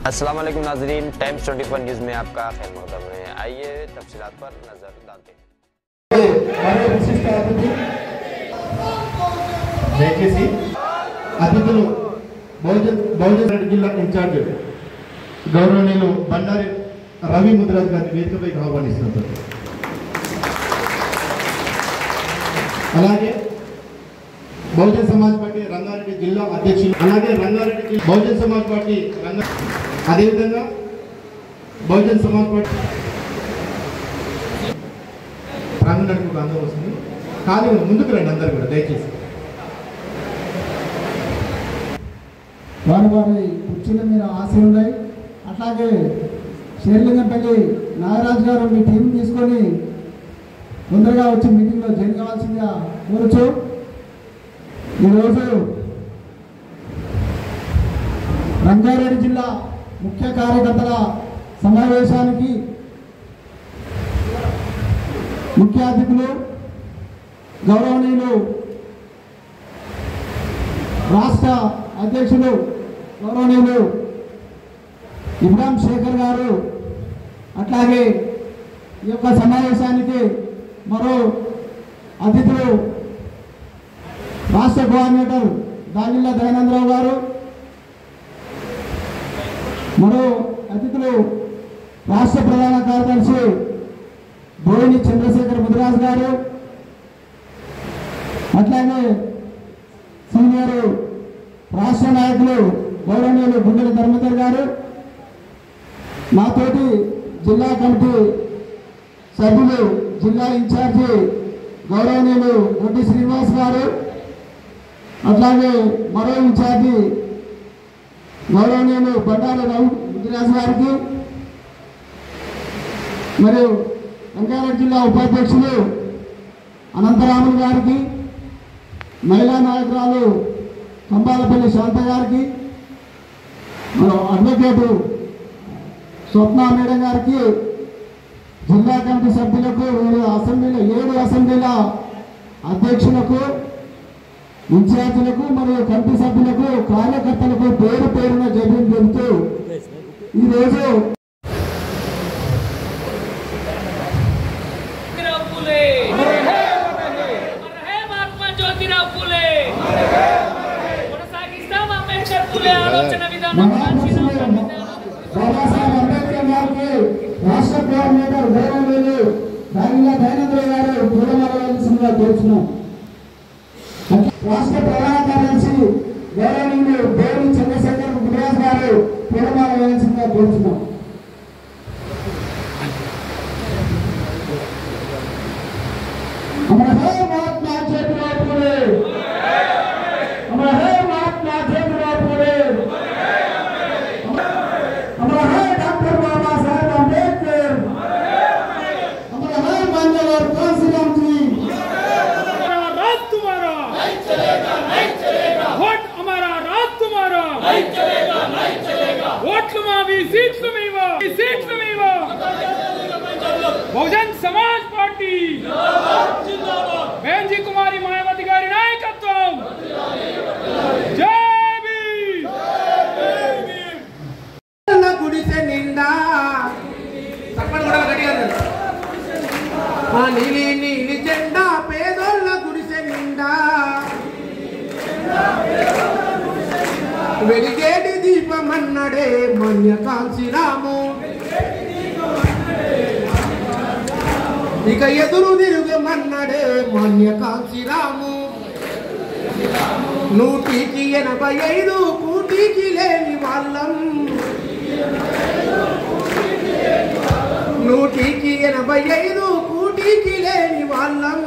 अस्सलाम वालेकुम नाज़रीन, टाइम्स 24 न्यूज़ में आपका खैर मक़दम है। आइए तफसीलात पर नजर डालते हैं। దయచేసి అతిథులు బహుజన్ రెడ్డి జిల్లా ఇన్ఛార్జ్ గౌరవనీయులు బండారి రవి ముదిరాజ్ గారిని వేదికపైకి ఆహ్వానిస్తున్నారు. అలాగే బహుజన్ సమాజ్ పార్టీ రంగారెడ్డి జిల్లా అధ్యక్షులు, అలాగే రంగారెడ్డి బహుజన్ సమాజ్ పార్టీ అదేవిధంగా బహుజన్ సమాజ్ పార్టీ ప్రాంగణానికి ఒక అందం వస్తుంది. కానీ ముందుకు రండి అందరు కూడా దయచేసి. వారి వారి కుర్చీల మీద ఆశలు ఉన్నాయి. అట్లాగే షేర్లింగంపల్లి నాగరాజు గారు మీ టీం తీసుకొని తొందరగా వచ్చి మీటింగ్లో జాయిన్ కావాల్సిందిగా కోరుచు. ఈరోజు రంగారెడ్డి జిల్లా ముఖ్య కార్యకర్తల సమావేశానికి ముఖ్య అతిథులు గౌరవనీయులు రాష్ట్ర అధ్యక్షులు గౌరవనీయులు ఇబ్రాహిం శేఖర్ గారు, అట్లాగే ఈ యొక్క సమావేశానికి మరో అతిథులు రాష్ట్ర కోఆర్డినేటర్ దాగిళ్ళ దయానందరావు గారు, మరో అతిథులు రాష్ట్ర ప్రధాన కార్యదర్శి బోయిని చంద్రశేఖర్ ముదిరాజ్ గారు, అట్లాగే సీనియర్ రాష్ట్ర నాయకులు గౌరవనీయులు గుండెల ధర్మేందర్ గారు, నాతోటి జిల్లా కమిటీ సభ్యులు జిల్లా ఇన్ఛార్జి గౌరవనీయులు గొడ్డి శ్రీనివాస్ గారు, అట్లాగే మరో ఇన్ఛార్జి గౌరవనీయులు బండారి రవి ముదిరాజ్ గారికి, మరియు రంగారెడ్డి జిల్లా ఉపాధ్యక్షులు అనంతరాములు గారికి, మహిళా నాయకురాలు కంబాలపల్లి శాంత గారికి, అడ్వకేటు స్వప్న మేడం గారికి, జిల్లా కమిటీ సభ్యులకు, అసెంబ్లీలో 7 అసెంబ్లీల అధ్యక్షులకు, ఇన్ఛార్జీలకు మరియు కమిటీ సభ్యులకు, కార్యకర్తలకు పేరు పేరున జైలు చెబుతూ ఈరోజు బాబాసాహెబ్ అంబేద్కర్ గారికి రాష్ట్ర కోఆర్డినేటర్ గౌరవనీయులు దాగిళ్ళ దయానందరావు గారు పూలమాలవలసిందిగా కోరుతున్నాం. రాష్ట్ర ప్రధాన కార్యదర్శి గౌరవనీయులు బోయిని చంద్రశేఖర్ ముదిరాజ్ గారు పూలమాలవలసిందిగా కోరుతున్నాం. అమర హే మహాత్మా జ్యోతిరావు పూలే, అమర హే మహాత్మా జ్యోతిరావు పూలే, అమర హే డాక్టర్ బాబాసాహెబ్ అంబేద్కర్, అమర హే మంగళవాर कांसीराम जी, हमारा राज तुम्हारा नहीं चलेगा, नहीं चलेगा, वोट हमारा राज तुम्हारा नहीं चलेगा, नहीं चलेगा, वोट तुम्हारी सीट तुम्हें बहुजन समाज पार्टी जिंदाबाद, बहन जी कुमारी मायावती गारी नायकत्వం, जय भीम, గుడిసె నిండా తప్పని కూడా గట్టిగా నీలి నీలి జెండా పేదోళ్ళ గుడిసె నిండా వెలిగేటి దీపమన్నడే మన్య కాంక్షిరాము, ఇక ఎదురు తిరుగమన్నడే మన్య కాంక్షిరాము, 185 కూటికి లేని వాళ్ళం, 185 కూటికి లేని వాళ్ళం,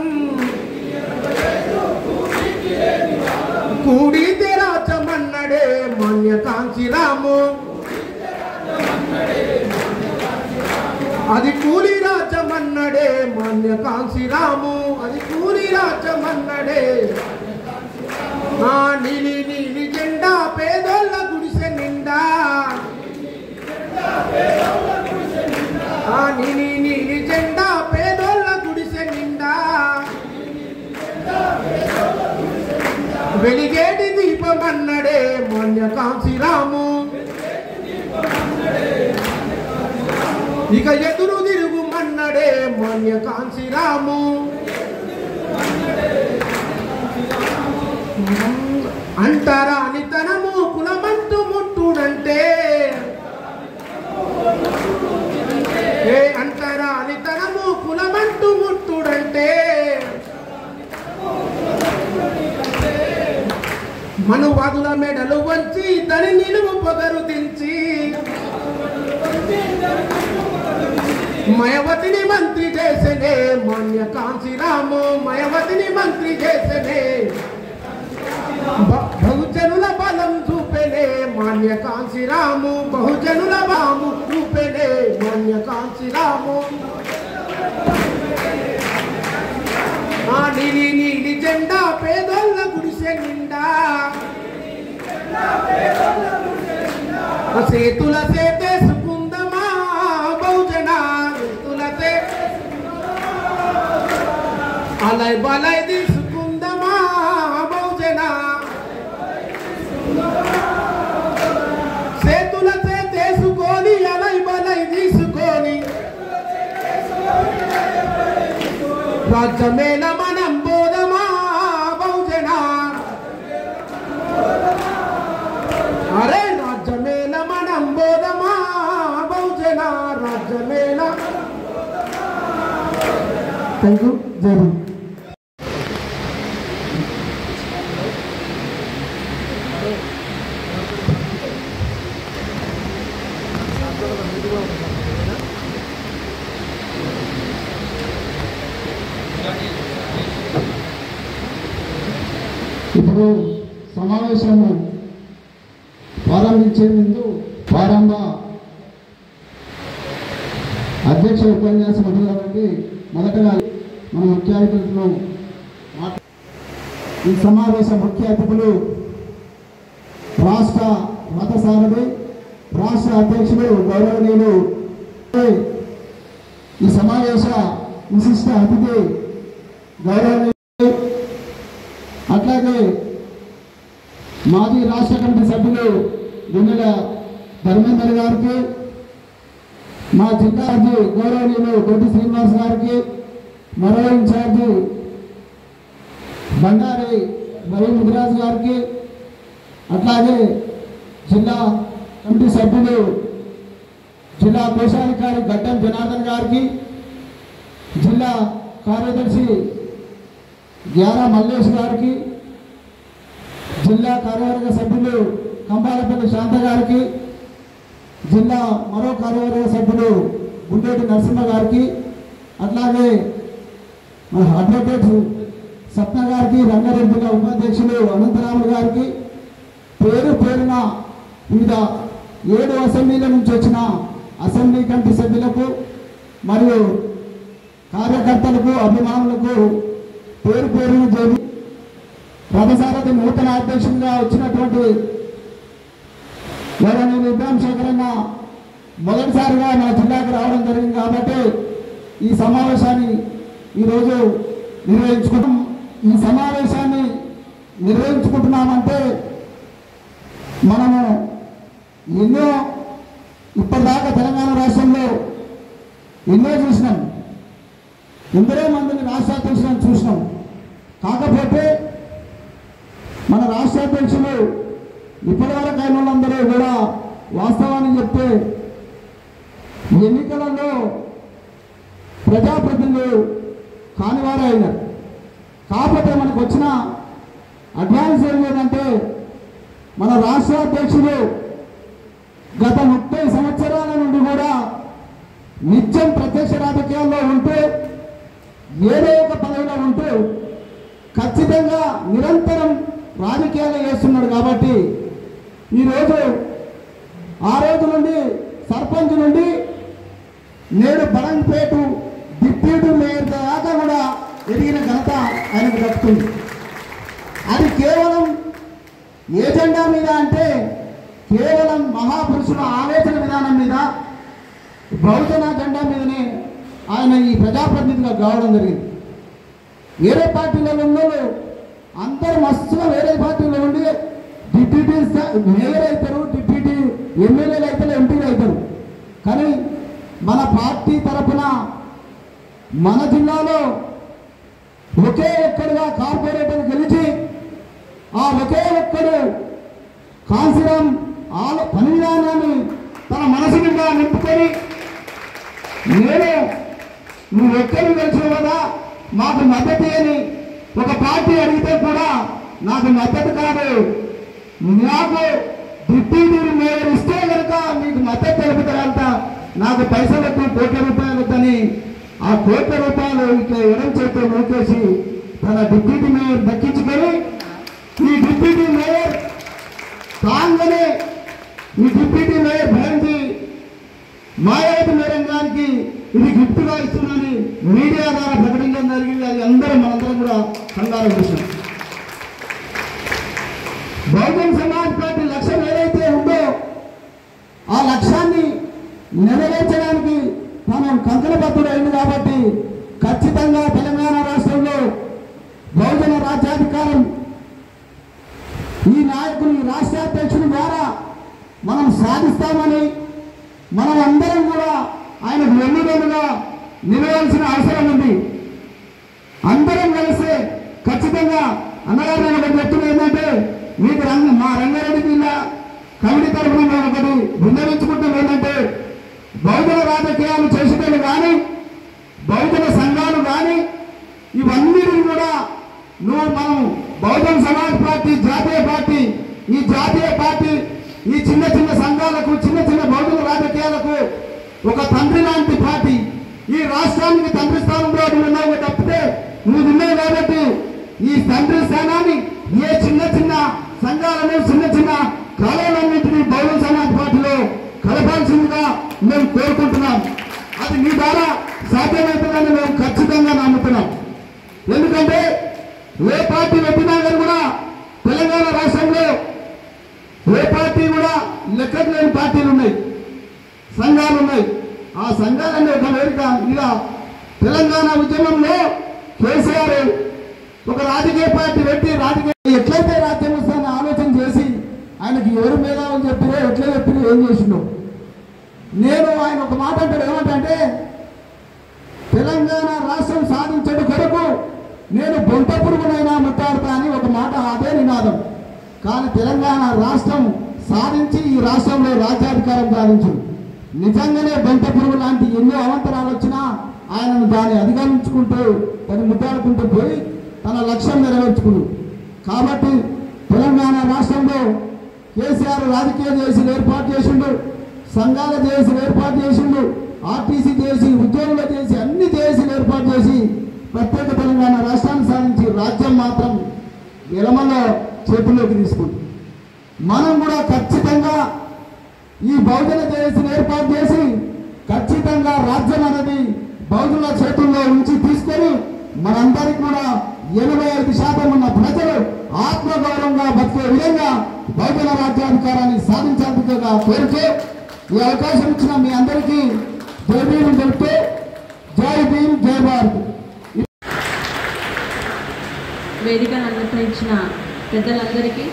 కూడితే రాచమన్నడే మన్య కాంక్షిరాము, అది కూలి రాచమన్నడే మన్య కాంక్షిరాము, అది కూలి రాచమన్నడే. నీలి నీలి జెండా పేదోళ్ళ గుడిసె నిండా, నీలి నీలి జెండా పేదోళ్ళ గుడిసె నిండా వెలిగేటి దీపమన్నడే మన్య కాంక్షిరాము, ఇక ఎదురు తిరుగు మన్నడే మాన్య కాంశీరాము అంటారా అనితనము కులమంటూ ముట్టుడంటే అంటారా అనితనము కులమంటూ ముట్టుడంటే మనువాదుల మెడలు వంచి తని నిలువు పొగరు దించి మయవతిని మంత్రి చేసనే మాన్య కాంశీరాము మయవతిని మంత్రి చేసనే బహుజనుల బలం చూపెనే మాన్య కాంశీరాము బహుజనుల బాము చూపెనే మాన్య కాంశీరాము ఆ నీలి నీలి జెండా పేదోళ్ళ గుడిసె నిండా సేతుల సేతేసుకుందమా బహుజన సేతులతే అలై బలై తీసుకుందమా బహుజన సేతులతే తీసుకొని అలై బలై తీసుకొని రాజ్యమేల మనం బోధమా బహుజన అరే రాజ్యమేల మనం బోధమా బహుజన రాజ్యమేల థ్యాంక్ యూ జై హింద్. ఇప్పుడు సమావేశము ప్రారంభించే ముందు ప్రారంభ అధ్యక్ష ఉపన్యాసం కాబట్టి మొదటగా మన ముఖ్య అతిథులను ఈ సమావేశ ముఖ్య అతిథులు రాష్ట్ర రథసారథి రాష్ట్ర అధ్యక్షులు గౌరవనీయులు ఈ సమావేశ విశిష్ట అతిథి గౌరవనీయులు అట్లాగే మాజీ రాష్ట్ర కమిటీ సభ్యులు గుండెల ధర్మేందర్ గారికి మా జిల్లాజీ గౌరవనీయులు గొడ్డి శ్రీనివాస్ గారికి మరో ఇన్ఛార్జి బండారి రవి ముదిరాజు గారికి అట్లాగే జిల్లా కమిటీ సభ్యులు జిల్లా కోశాధికారి గడ్డం జనార్దన్ గారికి జిల్లా కార్యదర్శి గ్యారా మల్లేష్ గారికి జిల్లా కార్యవర్గ సభ్యులు కంబాలపల్లి శాంత గారికి జిల్లా మరో కార్యవర్గ సభ్యులు గుండేటి నరసింహ గారికి అట్లాగే మన అడ్వకేట్ సప్న గారికి రంగారెడ్డి ఉపాధ్యక్షులు అనంతరాములు గారికి పేరు పేరున వివిధ 7 అసెంబ్లీల నుంచి వచ్చిన అసెంబ్లీ కమిటీ సభ్యులకు మరియు కార్యకర్తలకు అభిమానులకు పేరు పేరును జోడి రథసారథి నూతన అధ్యక్షుడిగా వచ్చినటువంటి గౌరవనీయులు ఇబ్రాహిం శేఖరన్న మొదటిసారిగా మన జిల్లాకు రావడం జరిగింది కాబట్టి ఈ సమావేశాన్ని ఈరోజు నిర్వహించుకుంటాం. ఈ సమావేశాన్ని నిర్వహించుకుంటున్నామంటే మనము ఎన్నో ఇప్పటిదాకా తెలంగాణ రాష్ట్రంలో ఎన్నో చూసినాం, ఎందరో మందిని రాష్ట్ర అధ్యక్షులను చూసినాం. కాకపోతే మన రాష్ట్ర అధ్యక్షులు ఇప్పటివరకు అయిన వాళ్ళందరూ కూడా వాస్తవాన్ని చెప్తే ఎన్నికలలో ప్రజాప్రతినిధులు కానివారే అయినారు. కాకపోతే మనకు వచ్చిన అడ్వాన్స్ ఏంటంటే మన రాష్ట్ర అధ్యక్షులు గత 30 సంవత్సరాల నుండి కూడా నిత్యం ప్రత్యక్ష రాజకీయాల్లో ఉంటూ ఏదో ఒక పదవిలో ఉంటూ ఖచ్చితంగా నిరంతరం రాజకీయాలు చేస్తున్నాడు. కాబట్టి ఈరోజు ఆ రోజు నుండి సర్పంచ్ నుండి నేడు బడంపేట డిప్యూటీ మేయర్ దాకా కూడా ఎదిగిన ఘనత ఆయనకు దక్కుతుంది. అది కేవలం ఏజెండా మీద అంటే కేవలం మహాపురుషుల ఆలోచన విధానం మీద బహుజన జెండా మీదనే ఆయన ఈ ప్రజాప్రతినిధిగా కావడం జరిగింది. వేరే పార్టీలలో ఉన్న అందరూ మస్తుగా వేరే పార్టీలో ఉండి డిప్యూటీ మేయర్ అవుతారు, డిప్యూటీ ఎమ్మెల్యేలు అవుతారు, ఎంపీలు అవుతారు. కానీ మన పార్టీ తరఫున మన జిల్లాలో ఒకే ఒక్కడుగా కార్పొరేటర్ గెలిచి ఆ ఒకే ఒక్కడు కాంశీరాం పని విధానాన్ని తన మనసు నిండా నింపుకొని నేను నువ్వు ఒక్కరు గెలిచిన కదా మాకు మద్దతు అని ఒక పార్టీ అడిగితే కూడా నాకు మద్దతు కాదు, నాకు డిప్యూటీ మేయర్ ఇస్తే కనుక మీకు మద్దతు తెలుపుతారంట, నాకు పైసలు వద్దు, కోట్ల రూపాయలు వద్దని ఆ కోట్ల రూపాయలు ఇట్లా ఎడం చేతితో నూకేసి తన డిప్యూటీ మేయర్ దక్కించుకొని ఈ డిప్యూటీ మేయర్ కాంగనే ఈ డిప్యూటీ మేయర్ భయంతి మాయావతి మేడం గారికి ఇది గిఫ్ట్గా ఇస్తుందని మీడియా ద్వారా ప్రకటించడం జరిగింది. అది మనందరం కూడా కంగారు విషయం. బహుజన్ సమాజ్ పార్టీ లక్ష్యం ఏదైతే ఉందో ఆ లక్ష్యాన్ని నెరవేర్చడానికి మనం కంకణబద్ధుడైంది కాబట్టి ఖచ్చితంగా తెలంగాణ రాష్ట్రంలో బహుజన రాజ్యాధికారం ఈ నాయకులు ఈ రాష్ట్ర అధ్యక్షుల ద్వారా మనం సాధిస్తామని మనం అందరం కూడా ఆయనకు వెన్నుదన్నుగా నిలవాల్సిన అవసరం ఉంది. అందరం కలిస్తే ఖచ్చితంగా అన్నగారు నేను ఒకటి చెప్తున్నా ఏంటంటే మీకు మా రంగారెడ్డి జిల్లా కమిటీ తరఫున మేము ఒకటి విన్నవించుకుంటాం ఏంటంటే బహుజన రాజకీయాలు చేసేటప్పుడు కానీ బహుజన సంఘాలు కానీ ఇవన్నిటిని కూడా మనం బహుజన సమాజ్ పార్టీ జాతీయ పార్టీ ఈ జాతీయ పార్టీ ఈ చిన్న చిన్న సంఘాలకు చిన్న చిన్న బహుజన రాజకీయాలకు ఒక తండ్రి లాంటి పార్టీ. ఈ రాష్ట్రానికి తండ్రి స్థానంలో ఉన్నావు తప్పితే నువ్వు ఉన్నావు కాబట్టి ఈ తండ్రి స్థానాన్ని ఏ చిన్న చిన్న సంఘాలను చిన్న చిన్న కాలాలన్నింటినీ బహుజన సమాజ్ పార్టీలో కలపాల్సిందిగా మేము కోరుకుంటున్నాం. అది మీ ద్వారా సాధ్యమవుతుందని మేము ఖచ్చితంగా నమ్ముతున్నాం. ఎందుకంటే ఏ పార్టీ పెట్టినా కానీ కూడా తెలంగాణ రాష్ట్రంలో ఏ పార్టీ కూడా లెక్కకు లేని పార్టీలు ఉన్నాయి, సంఘాలు ఉన్నాయి. ఆ సంఘాలన్నీ ఒక వేదిక. ఇలా తెలంగాణ ఉద్యమంలో కేసీఆర్ ఒక రాజకీయ పార్టీ పెట్టి ఎట్లయితే రాజ్యం వస్తుందని ఆలోచన చేసి ఆయనకి ఎవరు మేధావులు చెప్పిరో ఎట్లా చెప్పిరో ఏం చేసిండో. నేను ఆయన ఒక మాట అంటాడు, ఏమంటే తెలంగాణ రాష్ట్రం సాధించడం కొరకు నేను బొంత పురుగునైనా ముట్టాడతా అని ఒక మాట, అదే నినాదం. కానీ తెలంగాణ రాష్ట్రం సాధించి ఈ రాష్ట్రంలో రాజ్యాధికారం సాధించు. నిజంగానే బొంత పురుగు లాంటి ఎన్నో అవంతరాలు వచ్చినా ఆయనను దాన్ని అధిగమించుకుంటూ దాన్ని ముద్దాడుకుంటూ పోయి తన లక్ష్యం నెరవేర్చుకుండు. కాబట్టి తెలంగాణ రాష్ట్రంలో కేసీఆర్ రాజకీయ జేసీలు ఏర్పాటు చేసిండు, సంఘాల జేసీలు ఏర్పాటు చేసిండు, ఆర్టీసీ చేసి ఉద్యోగులు చేసి అన్ని జేసీలు ఏర్పాటు చేసి ప్రత్యేక తెలంగాణ రాష్ట్రాన్ని సాధించి రాజ్యం మాత్రం ఎలమలో చేతుల్లోకి తీసుకుంది. మనం కూడా ఖచ్చితంగా ఈ బహుజన జేసీని ఏర్పాటు చేసి ఖచ్చితంగా రాజ్యం అనేది బహుజనుల చేతుల్లో ఉంచి తీసుకొని మనందరికీ కూడా 85% ఉన్న ప్రజలు ఆత్మగౌరవంగా బతికే విధంగా బహుజన రాజ్యాధికారాన్ని సాధించేందుకుగా కోరుతూ ఈ అవకాశం ఇచ్చిన మీ అందరికీ జై భీమ్ చెప్తూ జై భీమ్ జై భారత్. వేదికను అనుమతించిన పెద్దలందరికీ,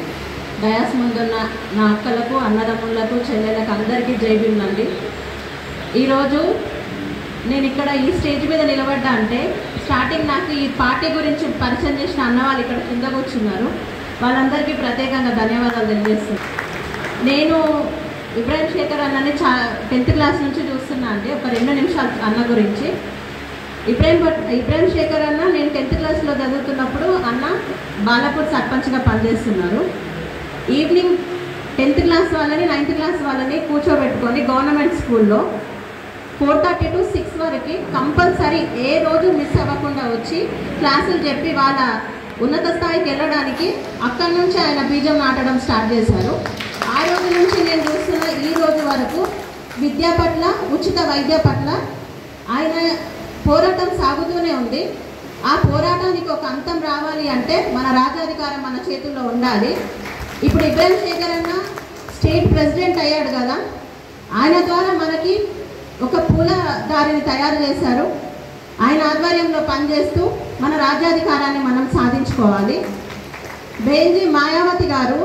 డయాస్ ముందున్న నా అక్కలకు, అన్నదమ్ములకు, చెల్లెలకు అందరికీ జై భీమ్ అండి. ఈరోజు నేను ఇక్కడ ఈ స్టేజ్ మీద నిలబడ్డా అంటే స్టార్టింగ్ నాకు ఈ పార్టీ గురించి పరిచయం చేసిన అన్న వాళ్ళు ఇక్కడ కింద కూర్చున్నారు, వాళ్ళందరికీ ప్రత్యేకంగా ధన్యవాదాలు తెలియజేస్తున్నాను. నేను ఇబ్రాహిం శేఖర్ అన్నని 10th క్లాస్ నుంచి చూస్తున్నా అండి. ఒక 2 నిమిషాలు అన్న గురించి. ఇబ్రాహిం శేఖర్ అన్న నేను 10th క్లాస్లో చదువుతున్నప్పుడు అన్న బాలాపూర్ సర్పంచ్గా పనిచేస్తున్నారు. ఈవినింగ్ 10th క్లాస్ వాళ్ళని 9th క్లాస్ వాళ్ళని కూర్చోబెట్టుకొని గవర్నమెంట్ స్కూల్లో 4:30 to 6 వరకు కంపల్సరీ ఏ రోజు మిస్ అవ్వకుండా వచ్చి క్లాసులు చెప్పి వాళ్ళ ఉన్నత స్థాయికి వెళ్ళడానికి అక్కడి నుంచి ఆయన బీజం నాటడం స్టార్ట్ చేశారు. ఆ రోజు నుంచి నేను చూస్తున్న ఈ రోజు వరకు విద్య పట్ల, ఉచిత వైద్య పట్ల ఆయన పోరాటం సాగుతూనే ఉంది. ఆ పోరాటానికి ఒక అంతం రావాలి అంటే మన రాజ్యాధికారం మన చేతుల్లో ఉండాలి. ఇప్పుడు ఇబ్రాహిం శేఖర్ అన్న స్టేట్ ప్రెసిడెంట్ అయ్యాడు కదా, ఆయన ద్వారా మనకి ఒక పూల దారిని తయారు చేశారు. ఆయన ఆధ్వర్యంలో పనిచేస్తూ మన రాజ్యాధికారాన్ని మనం సాధించుకోవాలి. బెంజీ మాయావతి గారు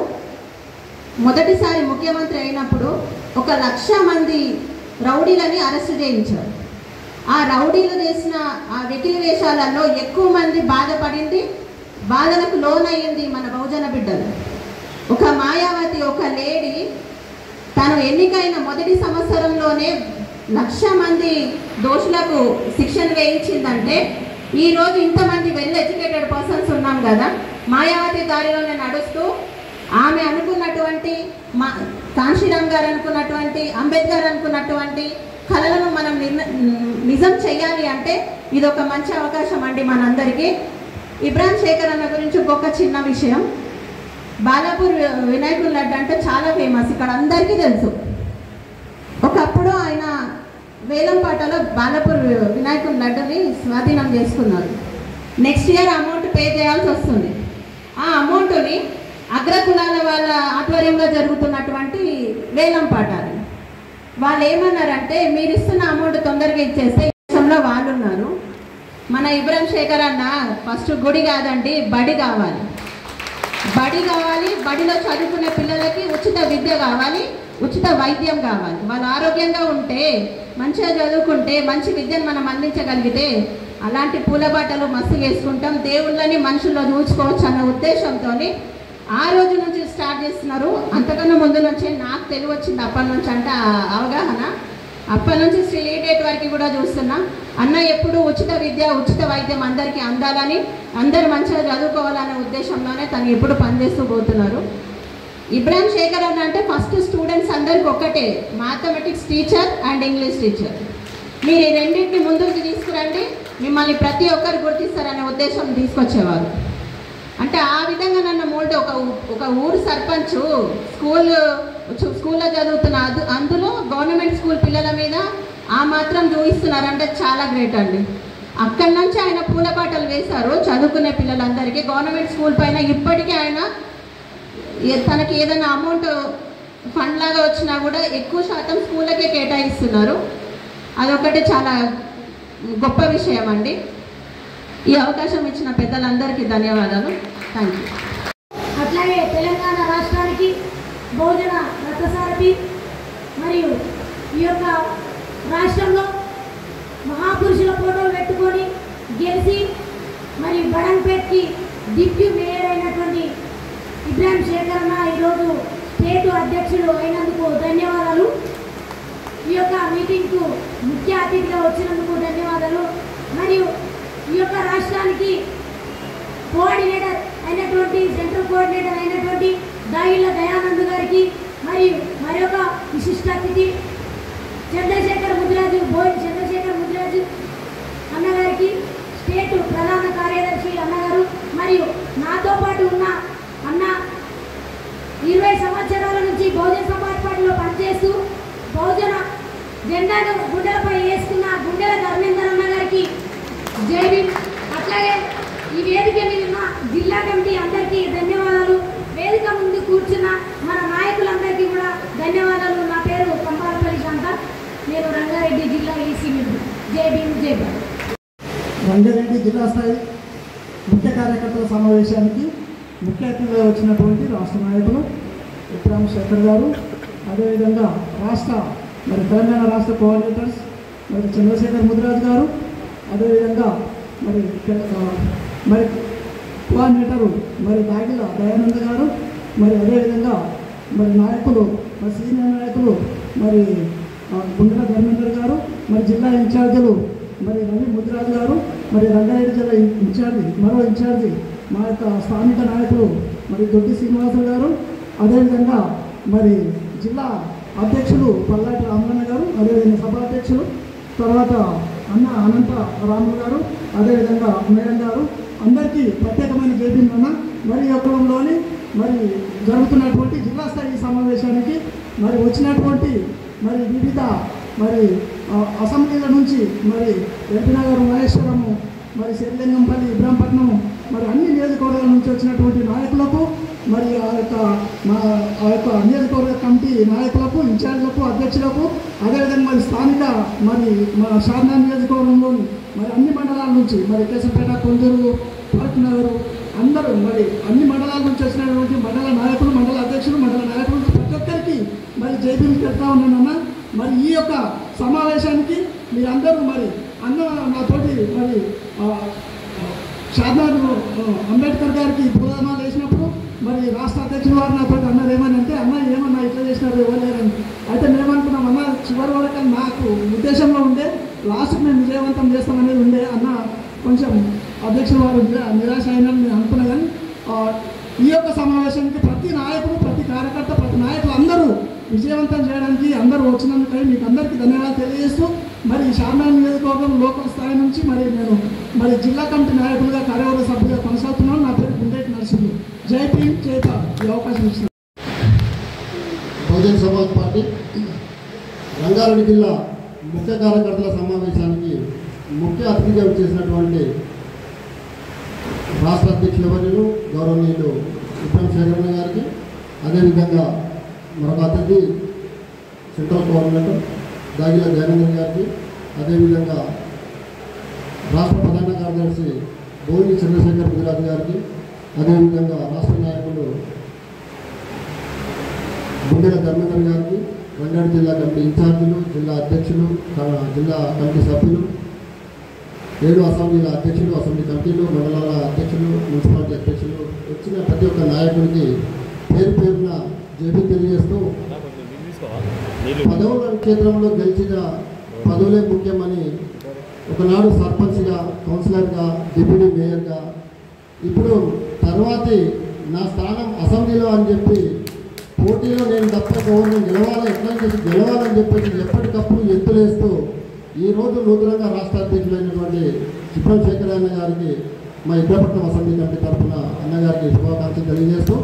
మొదటిసారి ముఖ్యమంత్రి అయినప్పుడు 1,00,000 మంది రౌడీలని అరెస్ట్ చేయించారు. ఆ రౌడీలు చేసిన ఆ వెకిలి వేషాలలో ఎక్కువ మంది బాధపడింది, బాధలకు లోనయ్యింది మన బహుజన బిడ్డలు. ఒక మాయావతి, ఒక లేడీ తను ఎన్నికైన మొదటి సంవత్సరంలోనే 1,00,000 మంది దోషులకు శిక్షను వేయించిందంటే ఈరోజు ఇంతమంది వెల్ ఎడ్యుకేటెడ్ పర్సన్స్ ఉన్నాం కదా, మాయావతి దారిలోనే నడుస్తూ ఆమె అనుకున్నటువంటి కాంశీరామ్ గారు అనుకున్నటువంటి, అంబేద్కర్ అనుకున్నటువంటి కళలను మనం నిజం చేయాలి అంటే ఇది ఒక మంచి అవకాశం అండి మనందరికీ. ఇబ్రాహిం శేఖర్ అన్న గురించి ఒక చిన్న విషయం. బాలాపూర్ వినాయకుడి లడ్డు అంటే చాలా ఫేమస్, ఇక్కడ అందరికీ తెలుసు. ఒకప్పుడు ఆయన వేలంపాటలో బాలాపూర్ వినాయకుడి లడ్డుని స్వాధీనం చేసుకున్నారు. నెక్స్ట్ ఇయర్ అమౌంట్ పే చేయాల్సి వస్తుంది. ఆ అమౌంట్ని అగ్రకులాల వాళ్ళ ఆధ్వర్యంలో జరుగుతున్నటువంటి వేలంపాటాలు వాళ్ళు ఏమన్నారంటే, మీరు ఇస్తున్న అమౌంట్ తొందరగా ఇచ్చేస్తే దేశంలో వాళ్ళు ఉన్నారు, మన ఇబ్రాహిం శేఖర్ అన్న ఫస్ట్ గుడి కాదండి బడి కావాలి, బడి కావాలి, బడిలో చదువుకునే పిల్లలకి ఉచిత విద్య కావాలి, ఉచిత వైద్యం కావాలి. వాళ్ళు ఆరోగ్యంగా ఉంటే, మంచిగా చదువుకుంటే, మంచి విద్యను మనం అందించగలిగితే అలాంటి పూల బాటలు మస్తు వేసుకుంటాం, దేవుళ్ళని మనుషుల్లో చూసుకోవచ్చు అన్న ఉద్దేశంతో ఆ రోజు నుంచి స్టార్ట్ చేస్తున్నారు. అంతకన్నా ముందు నుంచే నాకు తెలివి వచ్చింది అప్పటి నుంచి, అంటే అవగాహన అప్పటి నుంచి స్టిల్ ఈ డేట్ వరకు కూడా చూస్తున్నా. అన్న ఎప్పుడు ఉచిత విద్య, ఉచిత వైద్యం అందరికీ అందాలని, అందరు మంచిగా చదువుకోవాలనే ఉద్దేశంలోనే తను ఎప్పుడు పనిచేస్తూ పోతున్నారు. ఇబ్రాహిం శేఖర్ అన్న అంటే ఫస్ట్ స్టూడెంట్స్ అందరికి ఒక్కటే, mathematics teacher and English teacher. మీరు ఈ రెండింటిని ముందుకు తీసుకురండి, మిమ్మల్ని ప్రతి ఒక్కరు గుర్తిస్తారనే ఉద్దేశం తీసుకొచ్చేవారు. అంటే ఆ విధంగా నన్ను మోల్డ్ ఒక ఊరు సర్పంచ్ స్కూల్లో చదువుతున్న అందులో గవర్నమెంట్ స్కూల్ పిల్లల మీద ఆ మాత్రం చూపిస్తున్నారంటే చాలా గ్రేట్ అండి. అక్కడి నుంచి ఆయన పూలపాటలు వేశారు చదువుకునే పిల్లలందరికీ. గవర్నమెంట్ స్కూల్ పైన ఇప్పటికీ ఆయన తనకి ఏదైనా అమౌంట్ ఫండ్ లాగా వచ్చినా కూడా ఎక్కువ శాతం స్కూళ్ళకే కేటాయిస్తున్నారు. అదొకటి చాలా గొప్ప విషయం అండి. ఈ అవకాశం ఇచ్చిన పెద్దలందరికీ ధన్యవాదాలు. Thank you. అట్లాగే తెలంగాణ రాష్ట్రానికి బహుజన రథసారథి మరియు ఈ యొక్క రాష్ట్రంలో మహాపురుషుల ఫోటోలు పెట్టుకొని గెలిచి మరి బడంపేట్కి డిప్యూటీ మేయర్ అయినటువంటి ఇబ్రాహిం శేఖర్ అన్న ఈరోజు స్టేట్ అధ్యక్షుడు అయినందుకు ధన్యవాదాలు. ఈ యొక్క మీటింగ్కు ముఖ్య అతిథిగా వచ్చినందుకు ధన్యవాదాలు. మరియు ఈ యొక్క రాష్ట్రానికి కోఆర్డినేటర్ అయినటువంటి, సెంట్రల్ కోఆర్డినేటర్ అయినటువంటి దాయిల దయానంద్ గారికి మరియు మరొక విశిష్ట అతిథి చంద్రశేఖర్ ముదిరాజు అన్నగారికి, స్టేట్ ప్రధాన కార్యదర్శి అన్నగారు మరియు నాతో పాటు ఉన్న అన్న 20 సంవత్సరాల నుంచి బహుజన సమాజ్ పార్టీలో పనిచేస్తూ బహుజన జెండాను గుండెలపై వేసుకున్న గుండెల ధర్మేందర్ అన్న గారికి జై భీమ్. అట్లాగే ఈ వేదిక మీద ఉన్న జిల్లా కమిటీ అందరికీ ధన్యవాదాలు. వేదిక ముందు కూర్చున్న మన నాయకులందరికీ కూడా ధన్యవాదాలు. నా పేరు కంపాలపల్లి శాంత, నేను రంగారెడ్డి జిల్లా ఈసీ మెంబర్. జై భీమ్, జై భారత్. రంగారెడ్డి జిల్లా స్థాయి ముఖ్య కార్యకర్తల సమావేశానికి ముఖ్య అతిథిగా వచ్చినటువంటి రాష్ట్ర నాయకులు ఇబ్రాహిం శేఖర్ గారు, అదేవిధంగా తెలంగాణ రాష్ట్ర కోఆర్డినేటర్స్ మరి చంద్రశేఖర్ ముదిరాజు గారు, అదేవిధంగా మరి కోఆర్డినేటరు మరి దాగిల దయానంద్ గారు, మరి అదేవిధంగా మరి నాయకులు, మరి సీనియర్ నాయకులు మరి గుండెల ధర్మేందర్ గారు, మరి జిల్లా ఇన్ఛార్జీలు మరి రవి ముదిరాజు గారు, మరి రంగారెడ్డి జిల్లా మరో ఇన్ఛార్జి మా యొక్క స్థానిక నాయకులు మరి దొడ్డి శ్రీనివాసరావు గారు, అదేవిధంగా మరి జిల్లా అధ్యక్షులు పల్లాటి రామన్న గారు, అదేవిధంగా సభ అధ్యక్షులు తర్వాత అన్న అనంత రాములు గారు, అదేవిధంగా మేడం గారు, అందరికీ ప్రత్యేకమైన జై భీమ్ అన్న. మరి ఈ కులంలోని మరి జరుగుతున్నటువంటి జిల్లా స్థాయి సమావేశానికి మరి వచ్చినటువంటి మరి వివిధ మరి అసెంబ్లీల నుంచి మరి ఎల్బీనగర్, మహేశ్వరము, మరి శ్రీలింగంపల్లి, ఇబ్రాంపట్నం, మరి అన్ని నియోజకవర్గాల నుంచి వచ్చినటువంటి నాయకులకు, మరి ఆ యొక్క నియోజకవర్గ కమిటీ నాయకులకు, ఇన్ఛార్జీలకు, అధ్యక్షులకు, అదేవిధంగా మరి స్థానిక మరి మన షార్నా నియోజకవర్గంలోని మరి అన్ని మండలాల నుంచి మరి కేశంపేట, కొందూరు, పార్క్ నగరు అందరూ మరి అన్ని మండలాల నుంచి వచ్చినటువంటి మండల నాయకులు, మండల అధ్యక్షులు, మండల నాయకులు ప్రతి ఒక్కరికి మరి జై భీమ్ చెప్తా ఉన్నానన్న. మరి ఈ యొక్క సమావేశానికి మీరందరూ మరి అన్న నాతోటి మరి షాద్నాథ్ అంబేద్కర్ గారికి పూలమాల వేసినప్పుడు మరి రాష్ట్ర అధ్యక్షుల వారు నాతో అన్నారు ఏమని అంటే అన్న ఏమన్నా ఇట్లా చేసినారు ఇవ్వలేరని. అయితే మేమనుకున్నాం అన్న చివరి వరకు నాకు ఉద్దేశంలో ఉండే లాస్ట్కి మేము విజయవంతం చేస్తామనేది ఉండే అన్న కొంచెం అధ్యక్షుల వారు నిరాశ అయినని నేను అనుకున్నా. కానీ ఈ యొక్క సమావేశానికి ప్రతి నాయకుడు ప్రతి కార్యకర్త ప్రతి నాయకులు అందరూ విజయవంతం చేయడానికి అందరూ వచ్చినందుకై మీకు అందరికీ ధన్యవాదాలు తెలియజేస్తూ మరి షాద్నాథ్ నియోజకవర్గం లోకల్ స్థాయి నుంచి మరి నేను మరి జిల్లా కమిటీ నాయకులుగా కార్యవర్గ సభ్యులుగా కొనసాగుతున్నాను. నా పేరు గుండేటి నరసింహులు. జై భీమ్ చేత ఈ అవకాశం ఇస్తుంది. బహుజన్ సమాజ్ పార్టీ రంగారెడ్డి జిల్లా ముఖ్య కార్యకర్తల సమావేశానికి ముఖ్య అతిథిగా చేసినటువంటి రాష్ట్ర అధ్యక్షుల వర్యులు గౌరవనీయులు విక్రమ్ శేఖరన్న గారికి, అదేవిధంగా మరొక అతిథి సెంట్రల్ కోఆర్డినేటర్ దాగిల దయానందన్ గారికి, అదేవిధంగా రాష్ట్ర ప్రధాన కార్యదర్శి బోయిని చంద్రశేఖర్ గుజరాత్ గారికి, అదేవిధంగా రాష్ట్ర నాయకులు గుండెల ధర్మేందర్ గారికి, రంగారెడ్డి జిల్లా కమిటీ ఇన్ఛార్జీలు, జిల్లా అధ్యక్షులు, జిల్లా కమిటీ సభ్యులు, 7 అసెంబ్లీల అధ్యక్షులు, అసెంబ్లీ కమిటీలు, మండలాల అధ్యక్షులు, మున్సిపాలిటీ అధ్యక్షులు, వచ్చిన ప్రతి ఒక్క నాయకుడికి పేరు పేరున జేబీ తెలియజేస్తూ పదవుల క్షేత్రంలో గెలిచిన పదవులే ముఖ్యమని ఒకనాడు సర్పంచ్గా, కౌన్సిలర్గా, డిప్యూటీ మేయర్గా, ఇప్పుడు తర్వాతి నా స్థానం అసెంబ్లీలో అని చెప్పి పోటీలో నేను తప్ప గవర్నమెంట్ గెలవాలి ఎట్లా చేసి గెలవాలని చెప్పేసి ఎప్పటికప్పుడు ఎత్తులేస్తూ ఈరోజు నూతనంగా రాష్ట్ర అధ్యక్షులైనటువంటి విక్రమ్ శేఖరన్న గారికి మా ఇబ్రపట్నం అసెంబ్లీ కమిటీ తరఫున అన్నగారికి శుభాకాంక్షలు తెలియజేస్తూ,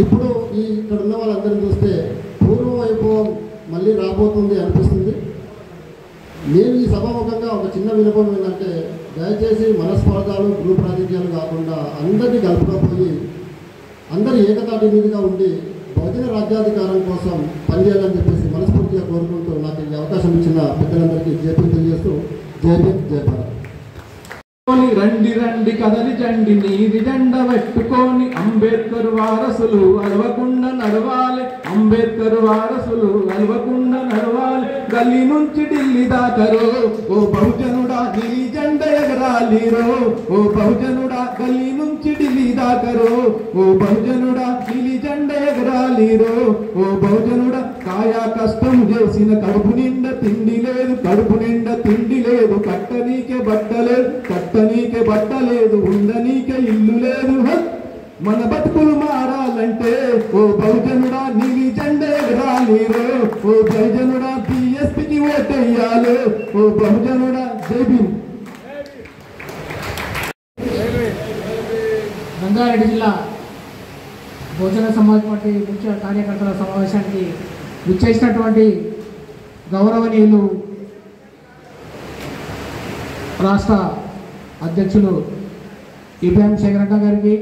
ఇప్పుడు ఇక్కడ ఉన్న వాళ్ళందరినీ చూస్తే పూర్వ వైభవం మళ్ళీ రాబోతుంది అనిపిస్తుంది. నేను ఈ సభాముఖంగా ఒక చిన్న వినపం ఏంటంటే, దయచేసి మనస్పర్ధాలు గ్రూప్ రాజకీయాలు కాకుండా అందరినీ కలుపుకపోయి అందరూ ఏకతాటి మీదుగా ఉండి బహుజన రాజ్యాధికారం కోసం పనిచేయాలని చెప్పేసి మనస్ఫూర్తిగా కోరుకుంటూ నాకు ఈ అవకాశం ఇచ్చిన పెద్దలందరికీ జేపీ తెలియజేస్తూ జై భీమ్ జై భారత్. రండి రండి కదలి జండి నీది జెండ పెట్టుకొని అంబేద్కర్ వారసులు అలవకుండా నడవాలి, అంబేద్కర్ వారసులు అలవకుండా నడవాలి, గల్లీ నుంచి ఢిల్లీ దాకరో ఓ బహుజనుడా నీ జెండ ఎగరాలిరో, ఓ బహుజనుడా గల్లీ నుంచి ఢిల్లీ దాకరో ఓ బహుజనుడా నీ జెండ ఎగరాలిరో, ఓ బహుజనుడా కాయా కష్టం చేసిన కడుపు నిండా తిండి లేదు, కడుపు నిండా తిండి లేదు, కట్టనీకే బట్టలేదు, కట్టనీకే బట్టలేదు, ఉండనీకే ఇల్లు లేదు, మన బతుకులు మారాలంటే ఓ బహుజనుడా నీలి జెండా ఎగరాలిరో, ఓ బహుజనుడా బిఎస్పీకి ఓటేయాలి, ఓ బహుజనుడా జై భీమ్. రంగారెడ్డి జిల్లా బహుజన సమాజ్ పార్టీ ముఖ్య కార్యకర్తల సమావేశానికి విచ్చేసినటువంటి గౌరవనీయులు రాష్ట్ర అధ్యక్షులు విక్రమ్ శేఖరన్న గారికి,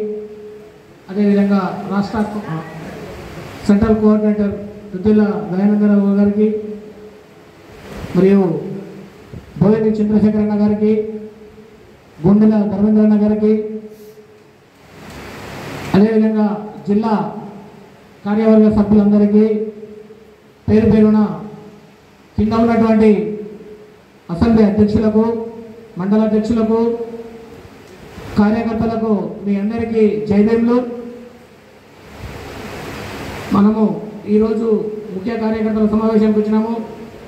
అదేవిధంగా రాష్ట్ర సెంట్రల్ కోఆర్డినేటర్ దుద్దిల దయానందరావు గారికి, మరియు బోయిని చంద్రశేఖరన్న గారికి, గుండెల ధర్మేంద్రన్న గారికి, అదేవిధంగా జిల్లా కార్యవర్గ సభ్యులందరికీ పేరు పేరున కింద ఉన్నటువంటి అసెంబ్లీ అధ్యక్షులకు, మండల అధ్యక్షులకు, కార్యకర్తలకు మీ అందరికీ జై భీమ్లు. మనము ఈరోజు ముఖ్య కార్యకర్తల సమావేశానికి వచ్చినాము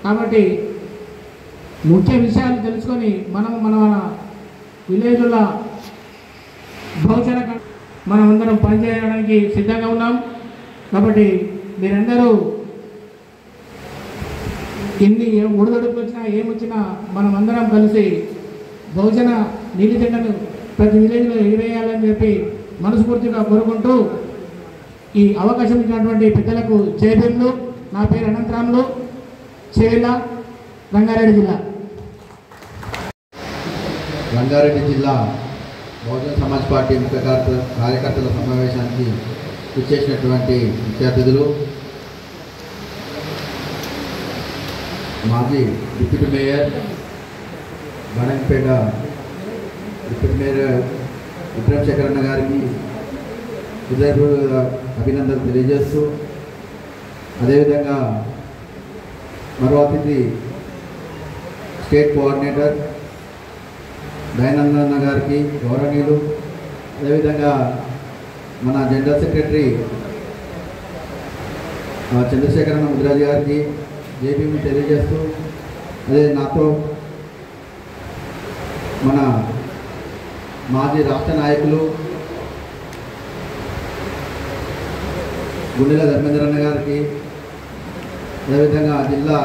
కాబట్టి ముఖ్య విషయాలు తెలుసుకొని మనము మన విలేజ్ల భవిష్యత్ మనం అందరం పనిచేయడానికి సిద్ధంగా ఉన్నాం. కాబట్టి మీరందరూ ఎన్ని ఒడిదొడుకులు వచ్చినా ఏమొచ్చినా మనం అందరం కలిసి బహుజన నీలి జెండను ప్రతి విలేజ్లో ఎగిరేయాలని చెప్పి మనస్ఫూర్తిగా కోరుకుంటూ ఈ అవకాశం ఇచ్చినటువంటి పెద్దలకు జై భీమ్లు. నా పేరు అనంతరాములు, చేవెళ్ళ, రంగారెడ్డి జిల్లా. రంగారెడ్డి జిల్లా బహుజన సమాజ్ పార్టీ ముఖ్య కార్యకర్తల సమావేశానికి ఇచ్చేసినటువంటి ముఖ్య అతిథులు, మాజీ deputy mayor Ganampeta deputy mayor Vikram శేఖరన్న గారికి హృదయపూర్వక అభినందనలు తెలియజేస్తూ, అదేవిధంగా మరో అతిథి స్టేట్ కోఆర్డినేటర్ దయానందన్న గారికి గౌరవనీయులు, అదేవిధంగా మన జనరల్ సెక్రటరీ చంద్రశేఖరన్న ముదిరాజు గారికి జేబీని తెలియజేస్తూ, అదే నాతో మన మాజీ రాష్ట్ర నాయకులు గుండెల ధర్మేంద్రన్న గారికి, అదేవిధంగా జిల్లా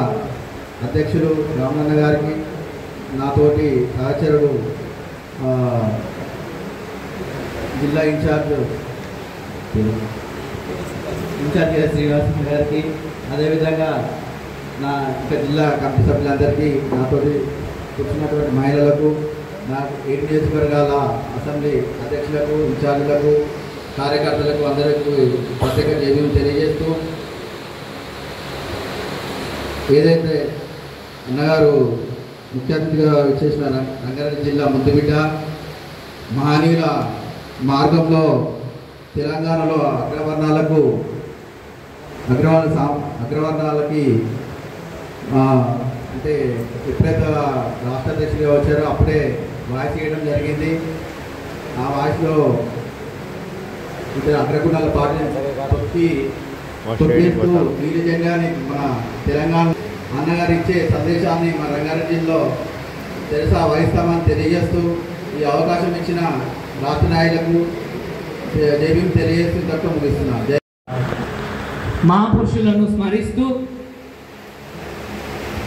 అధ్యక్షులు రామన్న గారికి, నాతోటి సహచరుడు జిల్లా ఇన్ఛార్జ్ శ్రీనివాసన్ గారికి, అదేవిధంగా నా ఇంకా జిల్లా కమిటీ సభ్యులందరికీ, నాతోటి కూర్చున్నటువంటి మహిళలకు, నా 7 నియోజకవర్గాల అసెంబ్లీ అధ్యక్షులకు, ఇన్ఛార్జీలకు, కార్యకర్తలకు అందరికీ ప్రత్యేక జైలు తెలియజేస్తూ, ఏదైతే అన్నగారు ముఖ్య అతిథిగా వచ్చేసిన రంగారెడ్డి జిల్లా ముద్దుబిడ్డ, మహనీయుల మార్గంలో తెలంగాణలో అగ్రవర్ణాలకి అంటే ఎప్పుడైతే రాష్ట్ర అధ్యక్షుడిగా వచ్చారో అప్పుడే వాయిస్ చేయడం జరిగింది. ఆ వాయిస్లో ఇద్దరు అగ్రకులాల పార్టీ తొక్కిస్తూ ఈ విధంగా మన తెలంగాణ అన్నగారు ఇచ్చే సందేశాన్ని మన రంగారెడ్డి జిల్లాలో వహిస్తామని తెలియజేస్తూ, ఈ అవకాశం ఇచ్చిన రాష్ట్ర నాయకులకు జైబీం తెలియజేస్తూ తప్ప ముగిస్తున్నాను. మహాపురుషులను స్మరిస్తూ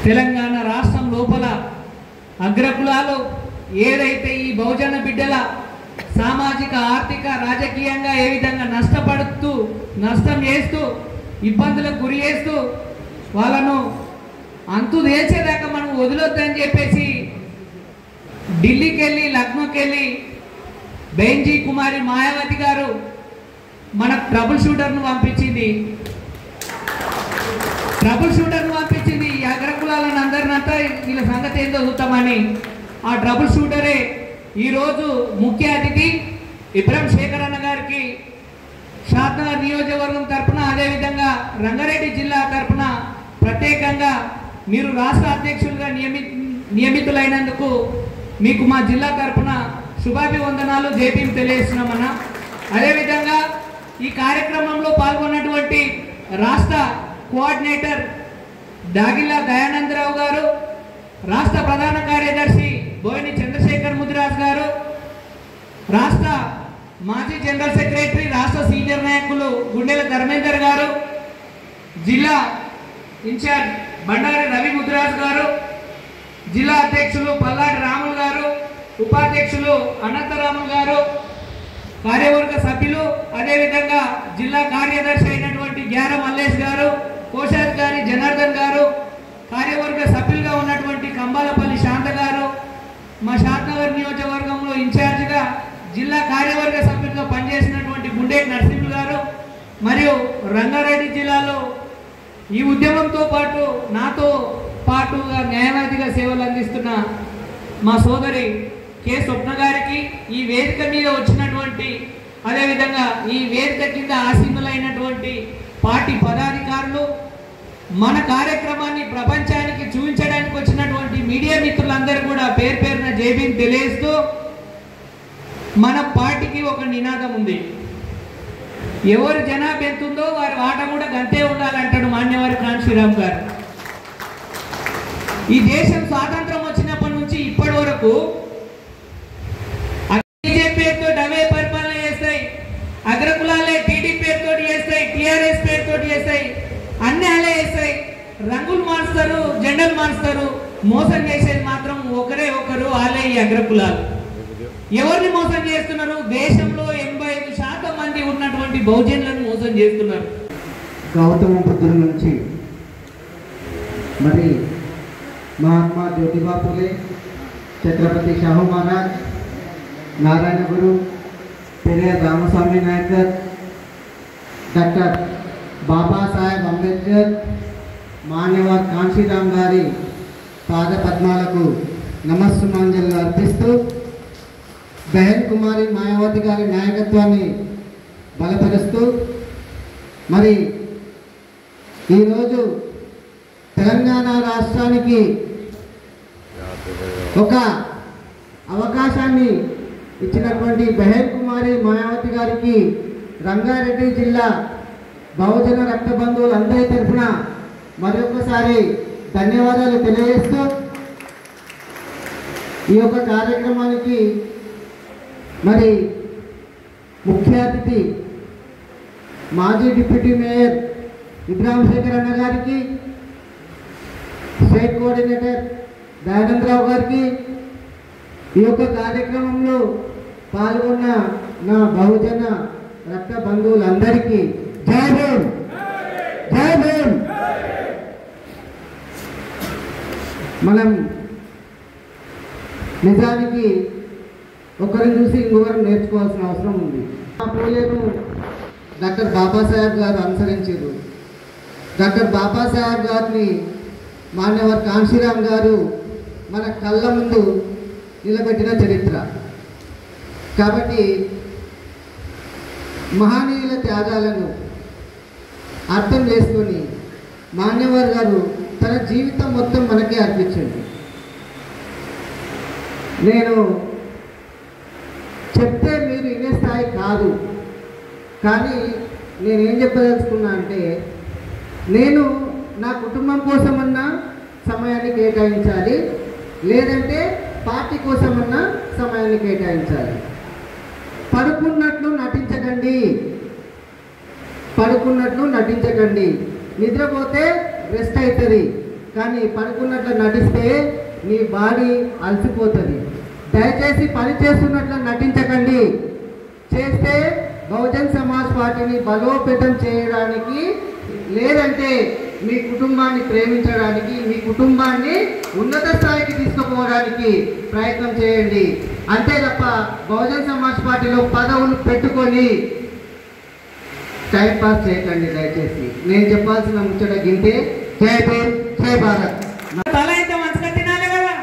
తెలంగాణ రాష్ట్రం లోపల అగ్రకులాలు ఏదైతే ఈ బహుజన బిడ్డల సామాజిక, ఆర్థిక, రాజకీయంగా ఏ విధంగా నష్టం చేస్తూ ఇబ్బందులకు గురి చేస్తూ వాళ్ళను అంతు చేసేదాకా మనం వదిలొద్దని చెప్పేసి ఢిల్లీకి వెళ్ళి, లక్నోకి వెళ్ళి బెంజీ కుమారి మాయావతి గారు మన ట్రబుల్ షూటర్ను పంపించింది. ఈ అగ్రకులాలను అందరినంతా వీళ్ళ సంగతి ఏందో చూద్దామని ఆ ట్రబుల్ షూటరే ఈరోజు ముఖ్య అతిథి ఇబ్రహీం శేఖర్ అన్న గారికి షాద్నగర్ నియోజకవర్గం తరఫున, అదేవిధంగా రంగారెడ్డి జిల్లా తరఫున ప్రత్యేకంగా మీరు రాష్ట్ర అధ్యక్షులుగా నియమితులైనందుకు మీకు మా జిల్లా తరఫున శుభాభివందనాలు, జైబీం తెలియజేస్తున్నామన్నా. అదేవిధంగా ఈ కార్యక్రమంలో పాల్గొన్నటువంటి రాష్ట్ర కోఆర్డినేటర్ దాగిల్లా దయానందరావు గారు, రాష్ట్ర ప్రధాన కార్యదర్శి బోయిని చంద్రశేఖర్ ముదిరాజ్ గారు, రాష్ట్ర మాజీ జనరల్ సెక్రటరీ, రాష్ట్ర సీనియర్ నాయకులు గుండెల ధర్మేందర్ గారు, జిల్లా ఇన్ఛార్జ్ బండారి రవి ముదిరాజ్ గారు, జిల్లా అధ్యక్షులు పల్లాడి రాములు గారు, ఉపాధ్యక్షులు అనంతరాములు గారు, కార్యవర్గ సభ్యులు, అదేవిధంగా జిల్లా కార్యదర్శి అయినటువంటి గ్యార మల్లేష్ గారు, కోశాధికారి జనార్దన్ గారు, కార్యవర్గ సభ్యులుగా ఉన్నటువంటి కంబాలపల్లి శాంత గారు, మా షాద్నగర్ నియోజకవర్గంలో ఇన్ఛార్జిగా జిల్లా కార్యవర్గ సభ్యులుగా పనిచేసినటువంటి గుండేటి నరసింహులు గారు, మరియు రంగారెడ్డి జిల్లాలో ఈ ఉద్యమంతో పాటు నాతో పాటుగా న్యాయవాదిగా సేవలు అందిస్తున్న మా సోదరి కె స్వప్న గారికి, ఈ వేదిక మీద వచ్చినటువంటి, అదేవిధంగా ఈ వేదిక కింద ఆసీనులైనటువంటి పార్టీ పదాధికారులు, మన కార్యక్రమాన్ని ప్రపంచానికి చూపించడానికి వచ్చినటువంటి మీడియా మిత్రులందరూ కూడా పేరు పేరున జైబీం తెలియజేస్తూ, మన పార్టీకి ఒక నినాదం ఉంది. ఎవరు జనాభా ఎంతుందో వారి వాట కూడా గంతే ఉండాలంటాడు మాన్యవారి కాంశీరామ్ గారు. ఈ దేశం స్వాతంత్రం వచ్చినప్పటి నుంచి ఇప్పటి వరకు పేరుతో అవే పరిపాలన చేస్తాయి, అగ్రకులాలే టీడీపీ పేరుతో చేస్తాయి, టీఆర్ఎస్ పేరుతో చేస్తాయి, అన్ని అలే చేస్తాయి, రంగులు మారుస్తారు, జెండలు మారుస్తారు, మోసం చేసేది మాత్రం ఒకరే ఒకరు, వాళ్ళే ఈ అగ్రకులాలు. ఎవరిని మోసం చేస్తున్నారు? దేశంలో 85% మంది ఉన్నటువంటి బహుజనులను మోసం చేస్తున్నారు. గౌతమ బుద్ధుల నుంచి మరి మహాత్మా జ్యోతిబా ఫులే, ఛత్రపతి షాహు మహారాజ్, నారాయణ గురు, పెరియార్ రామస్వామి నాయకర్, డాక్టర్ బాబాసాహెబ్ అంబేద్కర్, మాన్యవార్ కాంశీరామ్ గారి పాద పద్మాలకు నమస్సుమాంజలు అర్పిస్తూ బహన్ కుమారి మాయావతి గారి నాయకత్వాన్ని బలపరుస్తూ మరి ఈరోజు తెలంగాణ రాష్ట్రానికి ఒక అవకాశాన్ని ఇచ్చినటువంటి బెహల్ కుమారి మాయావతి గారికి రంగారెడ్డి జిల్లా బహుజన రక్త బంధువులందరి తరఫున మరొకసారి ధన్యవాదాలు తెలియజేస్తూ ఈ యొక్క కార్యక్రమానికి మరి ముఖ్య అతిథి మాజీ డిప్యూటీ మేయర్ ఇబ్రాహిం శేఖర్ అన్న గారికి, స్టేట్ కోఆర్డినేటర్ దయానందరావు గారికి, ఈ యొక్క కార్యక్రమంలో పాల్గొన్న నా బహుజన రక్త బంధువులందరికీ జై భీమ్, జై భీమ్. మనం నిజానికి ఒకరిని చూసి ఇంకొకరు నేర్చుకోవాల్సిన అవసరం ఉంది. ఆ పూలేను డాక్టర్ బాబాసాహెబ్ గారు అనుసరించారు. డాక్టర్ బాబాసాహెబ్ గారిని మాన్యవర్ కాంశీరామ్ గారు మన కళ్ళ ముందు నిలబెట్టిన చరిత్ర. కాబట్టి మహనీయుల త్యాగాలను అర్థం చేసుకొని మాన్యవర్ గారు తన జీవితం మొత్తం మనకే అర్పించండి. నేను చెప్తే మీరు వినే స్థాయి కాదు, కానీ నేనేం చెప్పదలుచుకున్నా అంటే నేను నా కుటుంబం కోసమన్నా సమయాన్ని కేటాయించాలి, లేదంటే పార్టీ కోసమన్నా సమయాన్ని కేటాయించాలి. పడుకున్నట్లు నటించకండి, పడుకున్నట్లు నటించకండి. నిద్రపోతే రెస్ట్ అవుతుంది, కానీ పడుకున్నట్లు నటిస్తే మీ బాడీ అలసిపోతుంది. దయచేసి పని చేస్తున్నట్లు నటించకండి. చేస్తే బహుజన్ సమాజ్ పార్టీని బలోపేతం చేయడానికి, లేదంటే మీ కుటుంబాన్ని ప్రేమించడానికి, మీ కుటుంబాన్ని ఉన్నత స్థాయికి తీసుకుపోవడానికి ప్రయత్నం చేయండి. అంతే తప్ప బహుజన్ సమాజ్ పార్టీలో పదవులు పెట్టుకొని టైం పాస్ చేయకండి దయచేసి. నేను చెప్పాల్సిన ముచ్చట గింతే. జై భీమ్, జై భారత్. తల ఇంత మంచిగా తినాలి కదా,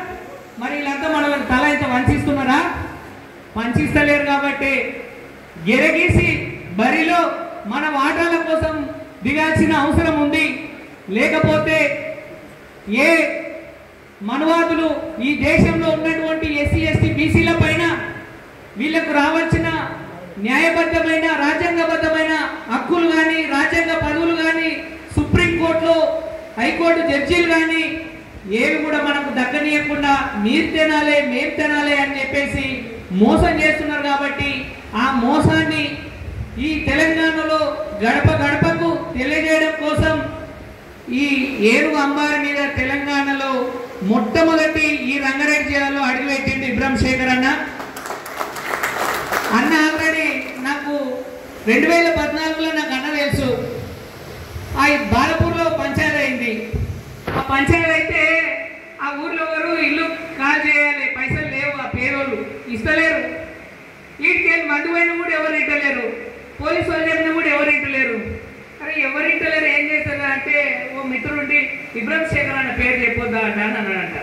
మరి వీళ్ళంతా మన తల ఇంత వంచిస్తున్నారా? వంచిస్తలేరు. కాబట్టి ఎరగీసి బరిలో మన వాటాల కోసం దిగాల్సిన అవసరం ఉంది. లేకపోతే ఏ మనవాదులు ఈ దేశంలో ఉన్నటువంటి ఎస్సీ ఎస్టీ బీసీల పైన వీళ్లకు రావాల్సిన న్యాయబద్ధమైన రాజ్యాంగబద్ధమైన హక్కులు కానీ, రాజ్యాంగ పదవులు కానీ, సుప్రీంకోర్టులో హైకోర్టు జడ్జీలు కానీ ఏవి కూడా మనకు దక్కనీయకుండా మీరు తినాలి మేము తినాలి అని చెప్పేసి మోసం చేస్తున్నారు. కాబట్టి ఆ మోసాన్ని ఈ తెలంగాణలో గడప గడపకు తెలియజేయడం కోసం ఈ ఏనుగు అంబారి మీద తెలంగాణలో మొట్టమొదటి ఈ రంగారెడ్డి జిల్లాలో అడుగుపెట్టింది ఇబ్రాహిం శేఖర్ అన్న. ఆల్రెడీ నాకు 2014లో నాకు అన్న తెలుసు. ఆ బాలపూర్లో పంచాయతీ అయింది. ఆ పంచాయతీ అయితే ఆ ఊర్లో ఎవరు ఇల్లు కాల్ చేయాలి, పైసలు లేవు, ఆ పేరోళ్ళు ఇస్తలేరు. వీటికెళ్ళి మందు పోయినా కూడా ఎవరు ఇంటలేరు, పోలీసు వాళ్ళు చెప్పినా కూడా ఎవరు ఇంటలేరు. అరే ఎవరు ఇంటలేరు ఏం చేస్తారు అంటే, ఓ మిత్రుడి ఇబ్రాహిం శేఖర్ అన్న పేరు చెప్పొద్దా అంట అని అన్నాడంట.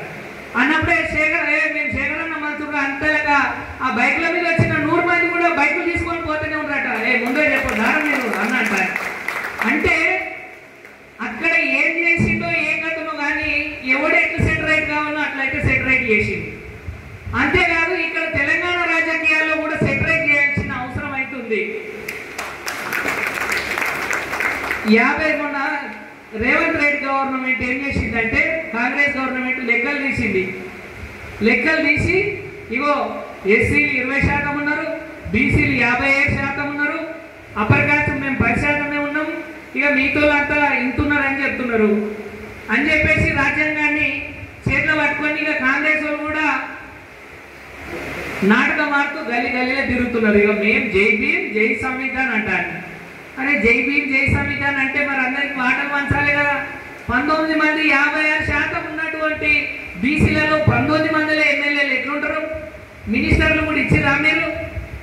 అన్నప్పుడే శేఖర్ మేము శేఖర్ అన్న మంత్రులు అంతలాగా ఆ బైక్ల మీద వచ్చిన 100 మంది కూడా బైకులు తీసుకొని పోతూనే ఉన్నారట. ముందే చెప్పొద్దా మీరు అన్నంట. అంటే అక్కడ ఏం చేసిండో ఏం కథనో కానీ ఎవడు ఎట్లా సెటరైట్ కావాలో అట్లయితే సెటరైట్ చేసిండు. అంతేకాదు ఇక్కడ తెలంగాణ రాజకీయాల్లో కూడా సెటరైట్ చేయాల్సిన అవసరం అవుతుంది. 50 మొన్న రేవంత్ రెడ్డి గవర్నమెంట్ ఏం చేసిందంటే, కాంగ్రెస్ గవర్నమెంట్ లెక్కలు తీసింది. లెక్కలు తీసి ఇగో ఎస్సీలు 20% ఉన్నారు, బీసీలు 57% ఉన్నారు, అప్పర్ కాస్ట్ మేము 10% ఉన్నాము, ఇక మీతో అంతా ఇంటున్నారని చెప్తున్నారు అని చెప్పేసి రాజ్యాంగాన్ని చేతిలో పట్టుకొని ఇక కాంగ్రెస్ వాళ్ళు కూడా నాటకం ఆడుతూ గల్లీ గల్లీలో తిరుగుతున్నారు. ఇక మేము జై భీమ్ జై సంవిధాన్ అంటారు. అరే జై భీమ్ జై సంవిధాన్ అంటే మరి అందరికి మాటలు పంచాలి కదా. 19 మంది 56% ఉన్నటువంటి బీసీలలో 19 మందిలో ఎమ్మెల్యేలు ఎట్లుంటారు? మినిస్టర్లు కూడా ఇచ్చిరా మీరు?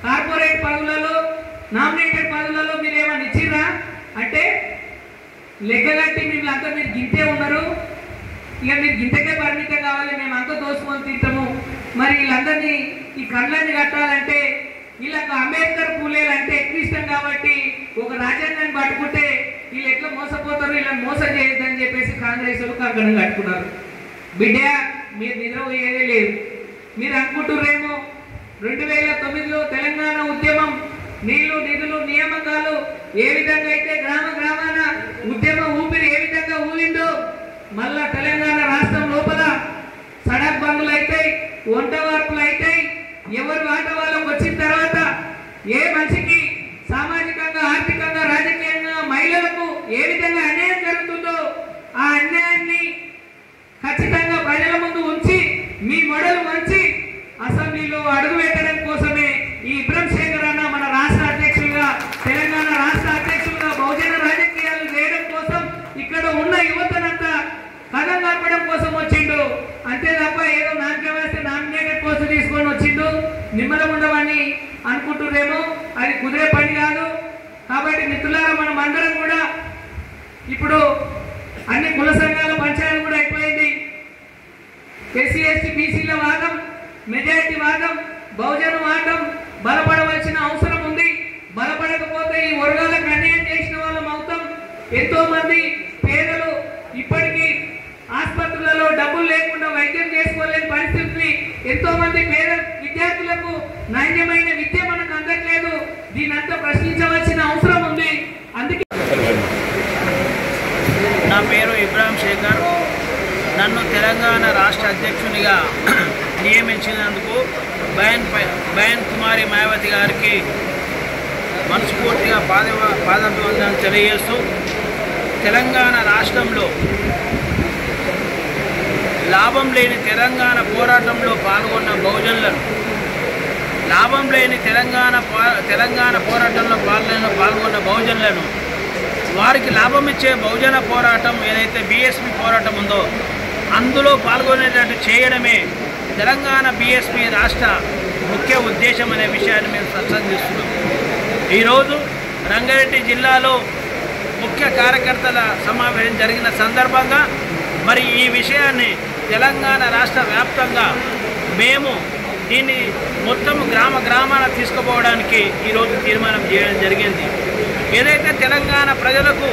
కార్పొరేట్ పదవులలో నామినేటెడ్ పదవులలో మీరు ఏమైనా ఇచ్చిరా అంటే లెక్కగట్టి మిమ్మల్ని మీరు గింతే ఉన్నారు. ఇక మీరు గింతకే పరిమితం కావాలి, మేము అంతా దోసుకొని తింటాము. మరి వీళ్ళందరినీ ఈ కళ్ళని కట్టాలంటే వీళ్ళకు అంబేద్కర్ పూలేలు అంటే ఎక్కువ ఇష్టం. కాబట్టి ఒక రాజ్యాంగాన్ని పట్టుకుంటే వీళ్ళు ఎట్లా మోసపోతారు, ఇలా మోసం చేయొద్దని చెప్పేసి కాంగ్రెస్ వాళ్ళు కంకణం కట్టుకున్నారు. బిడ్డ మీరు నిద్రపోయేదే లేదు. మీరు అనుకుంటుర్రేమో 2009లో తెలంగాణ ఉద్యమం నీళ్లు నిధులు నియామకాలు ఏ విధంగా అయితే గ్రామ గ్రామాన ఉద్యమ ఊపిరి ఏ విధంగా ఊలిందో మళ్ళా తెలంగాణ రాష్ట్రం లోపల సడక్ బందులు అయితాయి, వంట వార్పులు అయితాయి. ఎవరి వాట వాళ్ళకు వచ్చిన తర్వాత ఏ మనిషికి సామాజికంగా ఆర్థికంగా రాజకీయంగా మహిళలకు ఏ విధంగా అన్యాయం జరుగుతుందో ఆ అన్యాయాన్ని ఖచ్చితంగా ప్రజల ముందు ఉంచి మీ మొడలు వంచి అసెంబ్లీలో అడుగు పెట్టడం కోసమే ఈ ఇబ్రహీం శేఖర్ అన్న మన రాష్ట్ర అధ్యక్షులుగా తెలంగాణ రాష్ట్ర అధ్యక్షులుగా బహుజన రాజకీయాలు చేయడం కోసం ఇక్కడ ఉన్న యువతనంతా కథం కలపడం కోసం వచ్చిండు. అంతే తప్ప ఏదో నామకే వేస్తే నామినేటెడ్ పోస్ట్ తీసుకొని వచ్చిండు నిమ్మలం ఉండవని అనుకుంటున్నారేమో. అది కుదిరే పని కాదు. కాబట్టి మిత్రులారా మనం అందరం కూడా ఇప్పుడు అన్ని కుల సంఘాల పంచాయతీ కూడా అయిపోయింది. ఎస్సీ ఎస్టీ బీసీల వాదం, మెజారిటీ వాదం, బహుజన వాదం బలపడవలసిన అవసరం ఉంది. బలపడకపోతే ఈ వర్గాలకు అన్యాయం చేసిన వాళ్ళం అవుతాం. ఎంతో మంది పేదలు ఇప్పటికీ ఆసుపత్రులలో డబ్బులు లేకుండా వైద్యం చేసుకోలేని పరిస్థితిని, ఎంతో మంది పేద విద్యార్థులకు నాణ్యమైన విద్య మనకు అందట్లేదు. దీనంతా ప్రశ్నించవలసిన అవసరం ఉంది. అందుకే నా పేరు ఇబ్రహీం శేఖర్. నన్ను తెలంగాణ రాష్ట్ర అధ్యక్షునిగా నియమించినందుకు బయన్ కుమారి మాయావతి గారికి మనస్ఫూర్తిగా పాదాభివందనం తెలియజేస్తూ, తెలంగాణ రాష్ట్రంలో లాభం లేని తెలంగాణ పోరాటంలో పాల్గొన్న బహుజనులను, లాభం లేని తెలంగాణ పోరాటంలో పాల్గొన్న బహుజనులను వారికి లాభం ఇచ్చే బహుజన పోరాటం ఏదైతే బీఎస్పీ పోరాటం ఉందో అందులో పాల్గొనేటట్టు చేయడమే తెలంగాణ బీఎస్పీ రాష్ట్ర ముఖ్య ఉద్దేశం అనే విషయాన్ని మేము ప్రసంగిస్తున్నాం. ఈరోజు రంగారెడ్డి జిల్లాలో ముఖ్య కార్యకర్తల సమావేశం జరిగిన సందర్భంగా మరి ఈ విషయాన్ని తెలంగాణ రాష్ట్ర వ్యాప్తంగా మేము దీన్ని మొత్తం గ్రామాన తీసుకుపోవడానికి ఈరోజు తీర్మానం చేయడం జరిగింది. ఏదైతే తెలంగాణ ప్రజలకు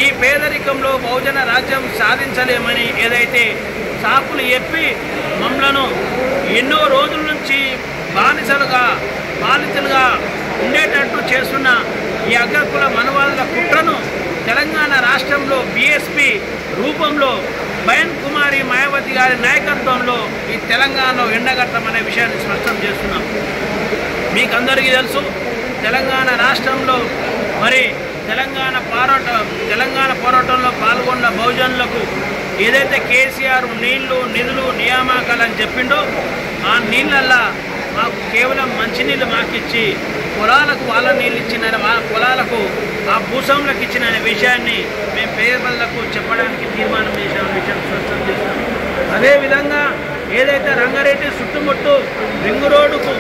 ఈ పేదరికంలో బహుజన రాజ్యం సాధించలేమని ఏదైతే సాకులు చెప్పి మమ్మలను ఎన్నో రోజుల నుంచి బాధితులుగా ఉండేటట్టు చేస్తున్న ఈ అగ్రకుల మనవాళ్ళ కుట్రను తెలంగాణ రాష్ట్రంలో బీఎస్పీ రూపంలో బయన్ కుమారి మాయావతి గారి నాయకత్వంలో ఈ తెలంగాణలో ఎండగట్టమనే విషయాన్ని స్పష్టం చేస్తున్నాం. మీకందరికీ తెలుసు, తెలంగాణ రాష్ట్రంలో మరి తెలంగాణ పోరాటంలో పాల్గొన్న బహుజనులకు ఏదైతే కేసీఆర్ నీళ్లు నిధులు నియామకాలని చెప్పిండో ఆ నీళ్ళల్లా మాకు కేవలం మంచినీళ్ళు మాకిచ్చి పొలాలకు వాళ్ళ నీళ్ళు ఇచ్చిన పొలాలకు ఆ భూస్వాములకు ఇచ్చిన విషయాన్ని మేము పేదలకు చెప్పడానికి తీర్మానం చేసిన విషయం స్పష్టం చేస్తాం. అదేవిధంగా ఏదైతే రంగారెడ్డి చుట్టుముట్టు రింగు రోడ్డుకు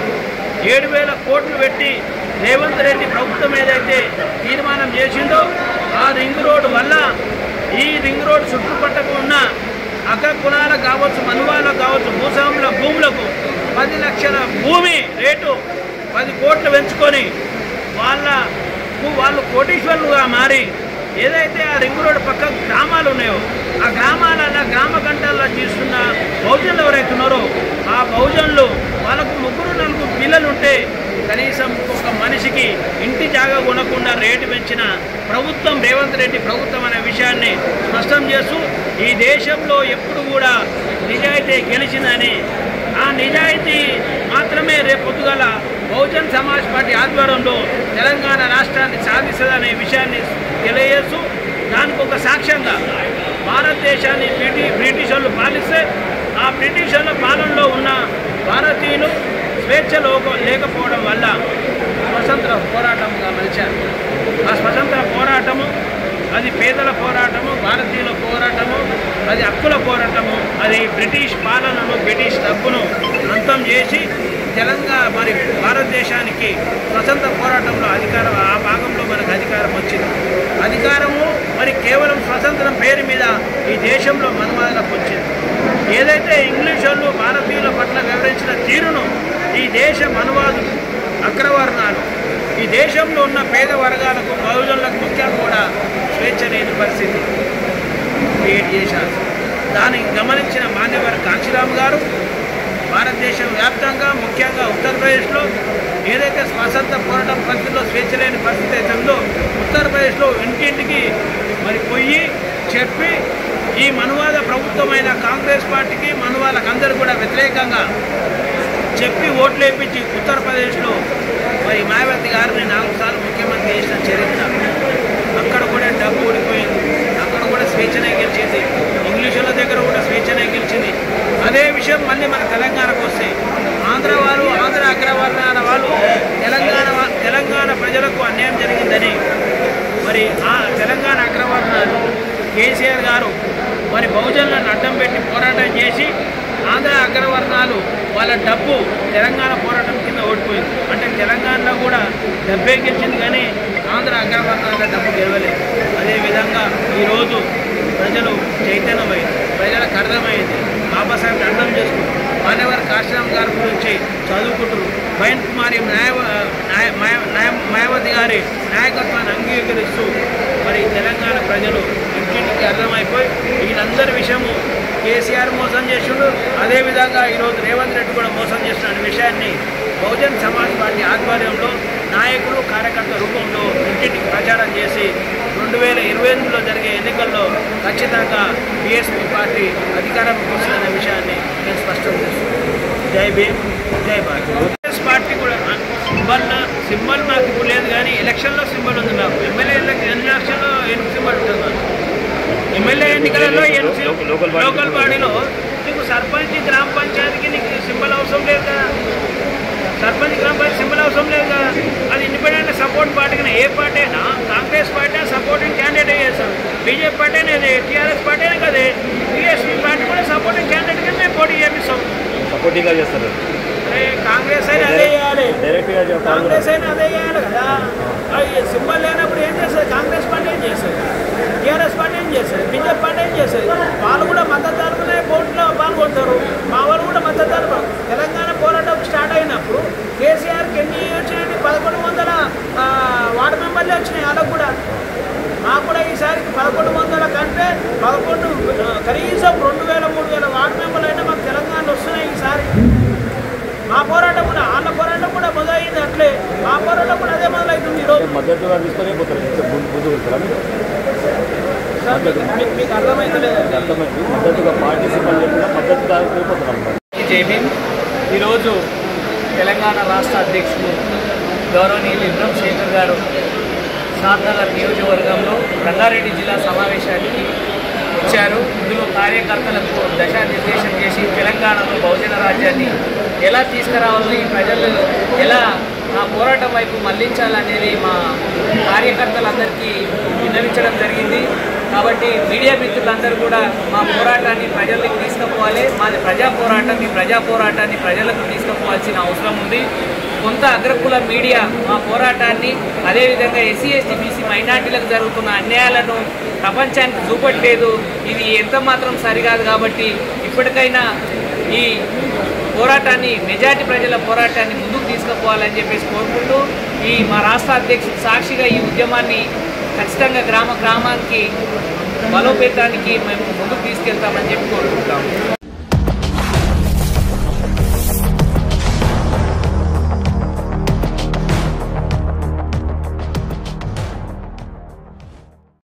7,000 కోట్లు పెట్టి రేవంత్ రెడ్డి ప్రభుత్వం ఏదైతే తీర్మానం చేసిండో ఆ రింగ్ రోడ్డు వల్ల ఈ రింగ్ రోడ్డు చుట్టుపక్కల ఉన్న అగ్ర కులాలకు కావచ్చు, మనువాళ్ళకు కావచ్చు, భూస్వాముల భూములకు 10 లక్షల భూమి రేటు 10 కోట్లు పెంచుకొని వాళ్ళు కోటీశ్వరులుగా మారి ఏదైతే ఆ రింగ్ రోడ్డు పక్క గ్రామాలు ఉన్నాయో ఆ గ్రామాలలో గ్రామ గంటల్లో తీసుకున్న బహుజనులు ఎవరైతున్నారో ఆ బహుజనులు వాళ్ళకు 3-4 పిల్లలు ఉంటే కనీసం ఒక మనిషికి ఇంటి జాగా కొనకుండా రేటు పెంచిన ప్రభుత్వం రేవంత్ రెడ్డి ప్రభుత్వం అనే విషయాన్ని స్పష్టం చేస్తూ ఈ దేశంలో ఎప్పుడు కూడా నిజాయితీ గెలిచిందని, ఆ నిజాయితీ మాత్రమే రేపొద్దుగల బహుజన్ సమాజ్ పార్టీ ఆధ్వర్యంలో తెలంగాణ రాష్ట్రాన్ని సాధిస్తుందనే విషయాన్ని తెలియజేస్తూ దానికి ఒక సాక్ష్యంగా భారతదేశాన్ని బ్రిటిష్ వాళ్ళు పాలిస్తే ఆ బ్రిటిష్ వాళ్ళ పాలనలో ఉన్న భారతీయులు స్వేచ్ఛలో లేకపోవడం వల్ల స్వతంత్ర పోరాటంగా మలిచారు. ఆ స్వతంత్ర పోరాటము అది పేదల పోరాటము, భారతీయుల పోరాటము, అది హక్కుల పోరాటము, అది బ్రిటిష్ పాలనను బ్రిటిష్ డబ్బును అంతం చేసి మరి భారతదేశానికి స్వతంత్ర పోరాటంలో అధికారం ఆ భాగంలో మనకు అధికారం వచ్చింది. అధికారము మరి కేవలం స్వతంత్రం పేరు మీద ఈ దేశంలో మనవాళ్ళకు వచ్చింది. ఏదైతే ఇంగ్లీష్ వాళ్ళు భారతీయుల పట్ల వివరించిన తీరును ఈ దేశ మనువాదులు అగ్రవర్ణాలు ఈ దేశంలో ఉన్న పేద వర్గాలకు బహుజనులకు ముఖ్యంగా కూడా స్వేచ్ఛ లేని పరిస్థితి క్రియేట్ చేశారు. దాన్ని గమనించిన మాన్యవర్ కాంచీరామ్ గారు భారతదేశం వ్యాప్తంగా ముఖ్యంగా ఉత్తరప్రదేశ్లో ఏదైతే స్వాతంత్ర పోరాటం పరిస్థితిలో స్వేచ్ఛ లేని పరిస్థితి అయితే ఉందో ఉత్తరప్రదేశ్లో ఇంటింటికి మరి పోయి చెప్పి ఈ మనువాద ప్రభుత్వమైన కాంగ్రెస్ పార్టీకి మనువాళ్ళకందరూ కూడా వ్యతిరేకంగా చెప్పి ఓట్లు వేయించి ఉత్తరప్రదేశ్లో మరి మాయావతి గారిని 4 సార్లు ముఖ్యమంత్రి చేసిన చరిత్ర. అక్కడ కూడా డబ్బు ఓడిపోయింది, అక్కడ కూడా స్వేచ్ఛనే గెలిచింది, ఇంగ్లీషుల దగ్గర కూడా స్వేచ్ఛనే గెలిచింది. అదే విషయం మళ్ళీ మన తెలంగాణకు వస్తే ఆంధ్ర అగ్రవర్ణాల వాళ్ళు తెలంగాణ ప్రజలకు అన్యాయం జరిగిందని మరి ఆ తెలంగాణ అగ్రవర్ణాలు కేసీఆర్ గారు మరి బహుజనులను అడ్డం పెట్టి పోరాటం చేసి ఆంధ్ర అగ్రవర్ణాలు వాళ్ళ డబ్బు తెలంగాణ పోరాటం కింద ఓడిపోయింది. అంటే తెలంగాణలో కూడా డబ్బే గెలిచింది కానీ ఆంధ్ర అగ్రవర్ణాల డబ్బు గెలవలేదు. అదేవిధంగా ఈరోజు ప్రజలు చైతన్యమైంది, ప్రజలకు అర్థమైంది, బాబాసాహెబ్ అర్థం చేసుకుంటారు. మాన్యవర్ కాశీరామ్ గారి గురించి చదువుకుంటారు. బయన్ కుమారి మాయావతి గారి నాయకత్వాన్ని అంగీకరిస్తూ మరి తెలంగాణ ప్రజలు ఇంటింటికి అర్థమైపోయి వీళ్ళందరి విషయము కేసీఆర్ మోసం చేసిండు, అదేవిధంగా ఈరోజు రేవంత్ రెడ్డి కూడా మోసం చేస్తున్న విషయాన్ని బహుజన్ సమాజ్ పార్టీ ఆధ్వర్యంలో నాయకులు కార్యకర్త రూపంలో ఇంటింటికి ప్రచారం చేసి 2028లో జరిగే ఎన్నికల్లో ఖచ్చితంగా బీఎస్పీ పార్టీ అధికారంలోకి వస్తుందనే విషయాన్ని నేను స్పష్టం చేస్తున్నాను. జై భీమ్, జై భారత్. కాంగ్రెస్ పార్టీ కూడా సింబల్ నాకు ఇప్పుడు లేదు కానీ ఎలక్షన్లో సింబల్ ఉంది. నాకు ఎమ్మెల్యే ఎలక్షన్లో ఎన్ని సింబల్ ఉంటుంది. నాకు ఎమ్మెల్యే ఎన్నికలలో లోకల్ బాడీలో నీకు సర్పంచ్ గ్రామ పంచాయతీకి నీకు సింబల్ అవసరం లేదు కదా, సర్పంచ్ గ్రామ పంచాయతీ సింబల్ అవసరం లేదు కదా. అది ఇండిపెండెంట్ సపోర్ట్ పార్టీకి ఏ పార్టీ అయినా కాంగ్రెస్ పార్టీ సపోర్టింగ్ క్యాండిడేట్ చేస్తారు, బీజేపీ పార్టీ అనేది టీఆర్ఎస్ పార్టీ అనే కదే, బీఎస్పీ పార్టీ కూడా సపోర్టింగ్ క్యాండిడేట్ కింద మేము పోటీ చేపిస్తాం. సపోర్టింగ్గా చేస్తారు. కాంగ్రెస్ అయినా అదే చేయాలి, కాంగ్రెస్ అయినా అదే చేయాలి కదా. సింబల్ లేనప్పుడు ఏం చేస్తుంది కాంగ్రెస్ పార్టీ? ఏం చేస్తుంది టీఆర్ఎస్ పార్టీ? ఏం చేస్తుంది బీజేపీ పార్టీ? ఏం చేస్తుంది? వాళ్ళు కూడా మద్దతుదారులనే ఓట్లో పాల్గొంటారు, మా వాళ్ళు కూడా మద్దతుదారు. తెలంగాణ పోరాటం స్టార్ట్ అయినప్పుడు కేసీఆర్కి ఎన్ని వచ్చినాయి? 1100 వార్డు మెంబర్లే వచ్చినాయి. వాళ్ళకు కూడా మాకు కూడా ఈసారికి 1100 కంటే 11 కనీసం 2000 3000 వార్డు మెంబర్లు అయినా మాకు తెలంగాణలో వస్తున్నాయి ఈసారి. మా పోరాటం కూడా వాళ్ళ పోరాటం కూడా మొదలైంది, అట్లే మా పోరాటం కూడా అదే మొదలవుతుంది. ఈరోజు మద్దతుగా తీసుకొని మీకు అర్థమైతలేదు, మద్దతుగా పార్టిసిపేట్ చేసిన మద్దతుదారు. జై భీమ్. ఈరోజు తెలంగాణ రాష్ట్ర అధ్యక్షులు గౌరవనీయులు ఇబ్రహం శేఖర్ గారు షాద్నగర్ నియోజకవర్గంలో రంగారెడ్డి జిల్లా సమావేశానికి వచ్చారు. ఇందులో కార్యకర్తలకు దిశానిర్దేశం చేసి తెలంగాణలో బహుజన రాజ్యాన్ని ఎలా తీసుకురావాలని, ప్రజలు ఎలా ఆ పోరాటం వైపు మళ్లించాలనేది మా కార్యకర్తలందరికీ విన్నవించడం జరిగింది. కాబట్టి మీడియా మిత్రులందరూ కూడా మా పోరాటాన్ని ప్రజలకు తీసుకుపోవాలి. మాది ప్రజా పోరాటం, ఈ ప్రజా పోరాటాన్ని ప్రజలకు తీసుకుపోవాల్సిన అవసరం ఉంది. కొంత అగ్రకుల మీడియా మా పోరాటాన్ని, అదేవిధంగా ఎస్సీ ఎస్టీ బీసీ మైనార్టీలకు జరుగుతున్న అన్యాయాలను ప్రపంచానికి చూపట్లేదు. ఇది ఎంత మాత్రం సరికాదు. కాబట్టి ఇప్పటికైనా ఈ పోరాటాన్ని, మెజార్టీ ప్రజల పోరాటాన్ని ముందుకు తీసుకుపోవాలని చెప్పేసి కోరుకుంటూ మా రాష్ట్ర అధ్యక్షుడు సాక్షిగా ఈ ఉద్యమాన్ని ఖచ్చితంగా గ్రామానికి బలోపేతానికి మేము ముందుకు తీసుకెళ్తామని చెప్పి కోరుకుంటాము.